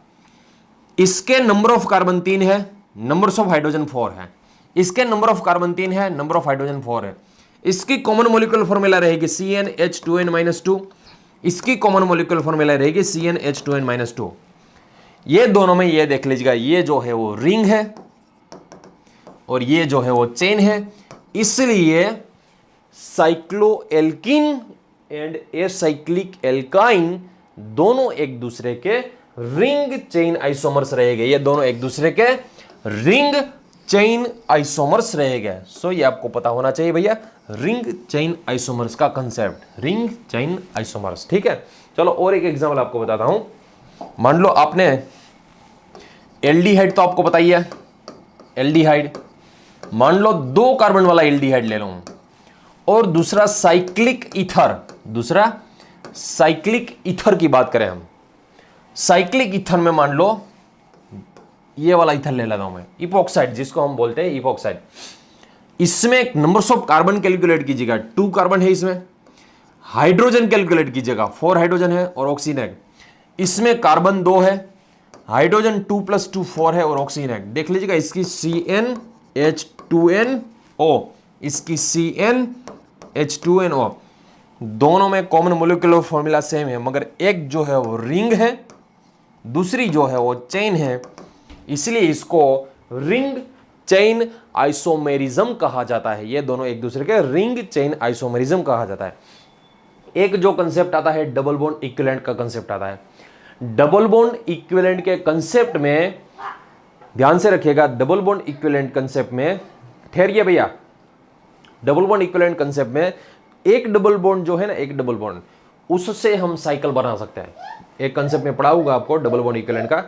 इसके नंबर ऑफ कार्बन 3 है, नंबर्स ऑफ हाइड्रोजन 4 है, इसके नंबर ऑफ कार्बन 3 है, नंबर ऑफ हाइड्रोजन 4 है। इसकी कॉमन मॉलिक्यूलर फॉर्मूला रहेगी CnH2n-2, इसकी कॉमन मॉलिक्यूलर फॉर्मूला रहेगी CnH2n-2। ये दोनों में ये देख लीजिएगा, ये जो है वो रिंग है और ये जो है वो चेन है, इसलिए साइक्लोएल्कीन एंड एसाइक्लिक एल्काइन दोनों एक दूसरे के रिंग चेन आइसोमर्स रहेंगे। ये दोनों एक दूसरे के रिंग चेन आइसोमर्स रहेंगे। सो ये आपको पता होना चाहिए भैया, रिंग चेन आइसोमर्स का कंसेप्ट, रिंग चेन आइसोमर्स, ठीक है। चलो और एक एग्जांपल आपको बताता हूं। मान लो आपने एल्डिहाइड तो आपको पता ही है, एल्डिहाइड मान लो 2 कार्बन वाला एल्डिहाइड ले लो और दूसरा साइक्लिक ईथर की बात करें हम, साइक्लिक ईथर में मान लो ये वाला ईथर ले लेता हूं मैं, इपोक्साइड जिसको हम बोलते हैं इपोक्साइड। इसमें नंबर्स ऑफ कार्बन कैलकुलेट कीजिएगा, 2 कार्बन है इसमें, हाइड्रोजन कैलकुलेट कीजिएगा 4 हाइड्रोजन है और ऑक्सीजन है। इसमें कार्बन 2 है, हाइड्रोजन 2 + 2 4 है और ऑक्सीजन है। देख लीजिएगा इसकी CnH2nO, इसकी CnH2nO, दोनों में कॉमन मॉलिक्यूलर फॉर्मूला सेम है, मगर एक जो है वो रिंग है, दूसरी जो है वो चेन है, इसलिए इसको रिंग चेन आइसोमेरिज्म कहा जाता है। ये दोनों एक दूसरे के रिंग चेन आइसोमेरिज्म कहा जाता है। एक जो कंसेप्ट आता है डबल बॉन्ड इक्विवेलेंट का कंसेप्ट आता है। डबल बॉन्ड इक्विवेलेंट के कंसेप्ट में ध्यान से रखिएगा, डबल बॉन्ड इक्विवेलेंट कंसेप्ट में, ठहरिए भैया, डबल बॉन्ड इक्विवेलेंट कंसेप्ट में एक डबल बॉन्ड जो है ना, एक डबल बॉन्ड, उससे हम साइकिल बना सकते हैं। एक कंसेप्ट में पढ़ा होगा आपको डबल बॉन्ड इक्विवेलेंट का,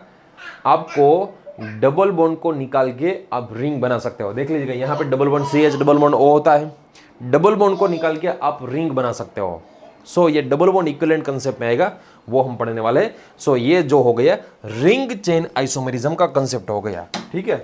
आपको डबल बॉन्ड को निकाल के आप रिंग बना सकते हो। देख लीजिएगा यहाँ पे double bond CH double bond O होता है, डबल बॉन्ड को निकाल के आप रिंग बना सकते हो। सो ये डबल बॉन्ड इक्विवेलेंट कंसेप्ट में आएगा, वो हम पढ़ने वाले हैं। सो ये जो हो गया रिंग चेन आइसोमेरिज्म का कंसेप्ट हो गया, ठीक है।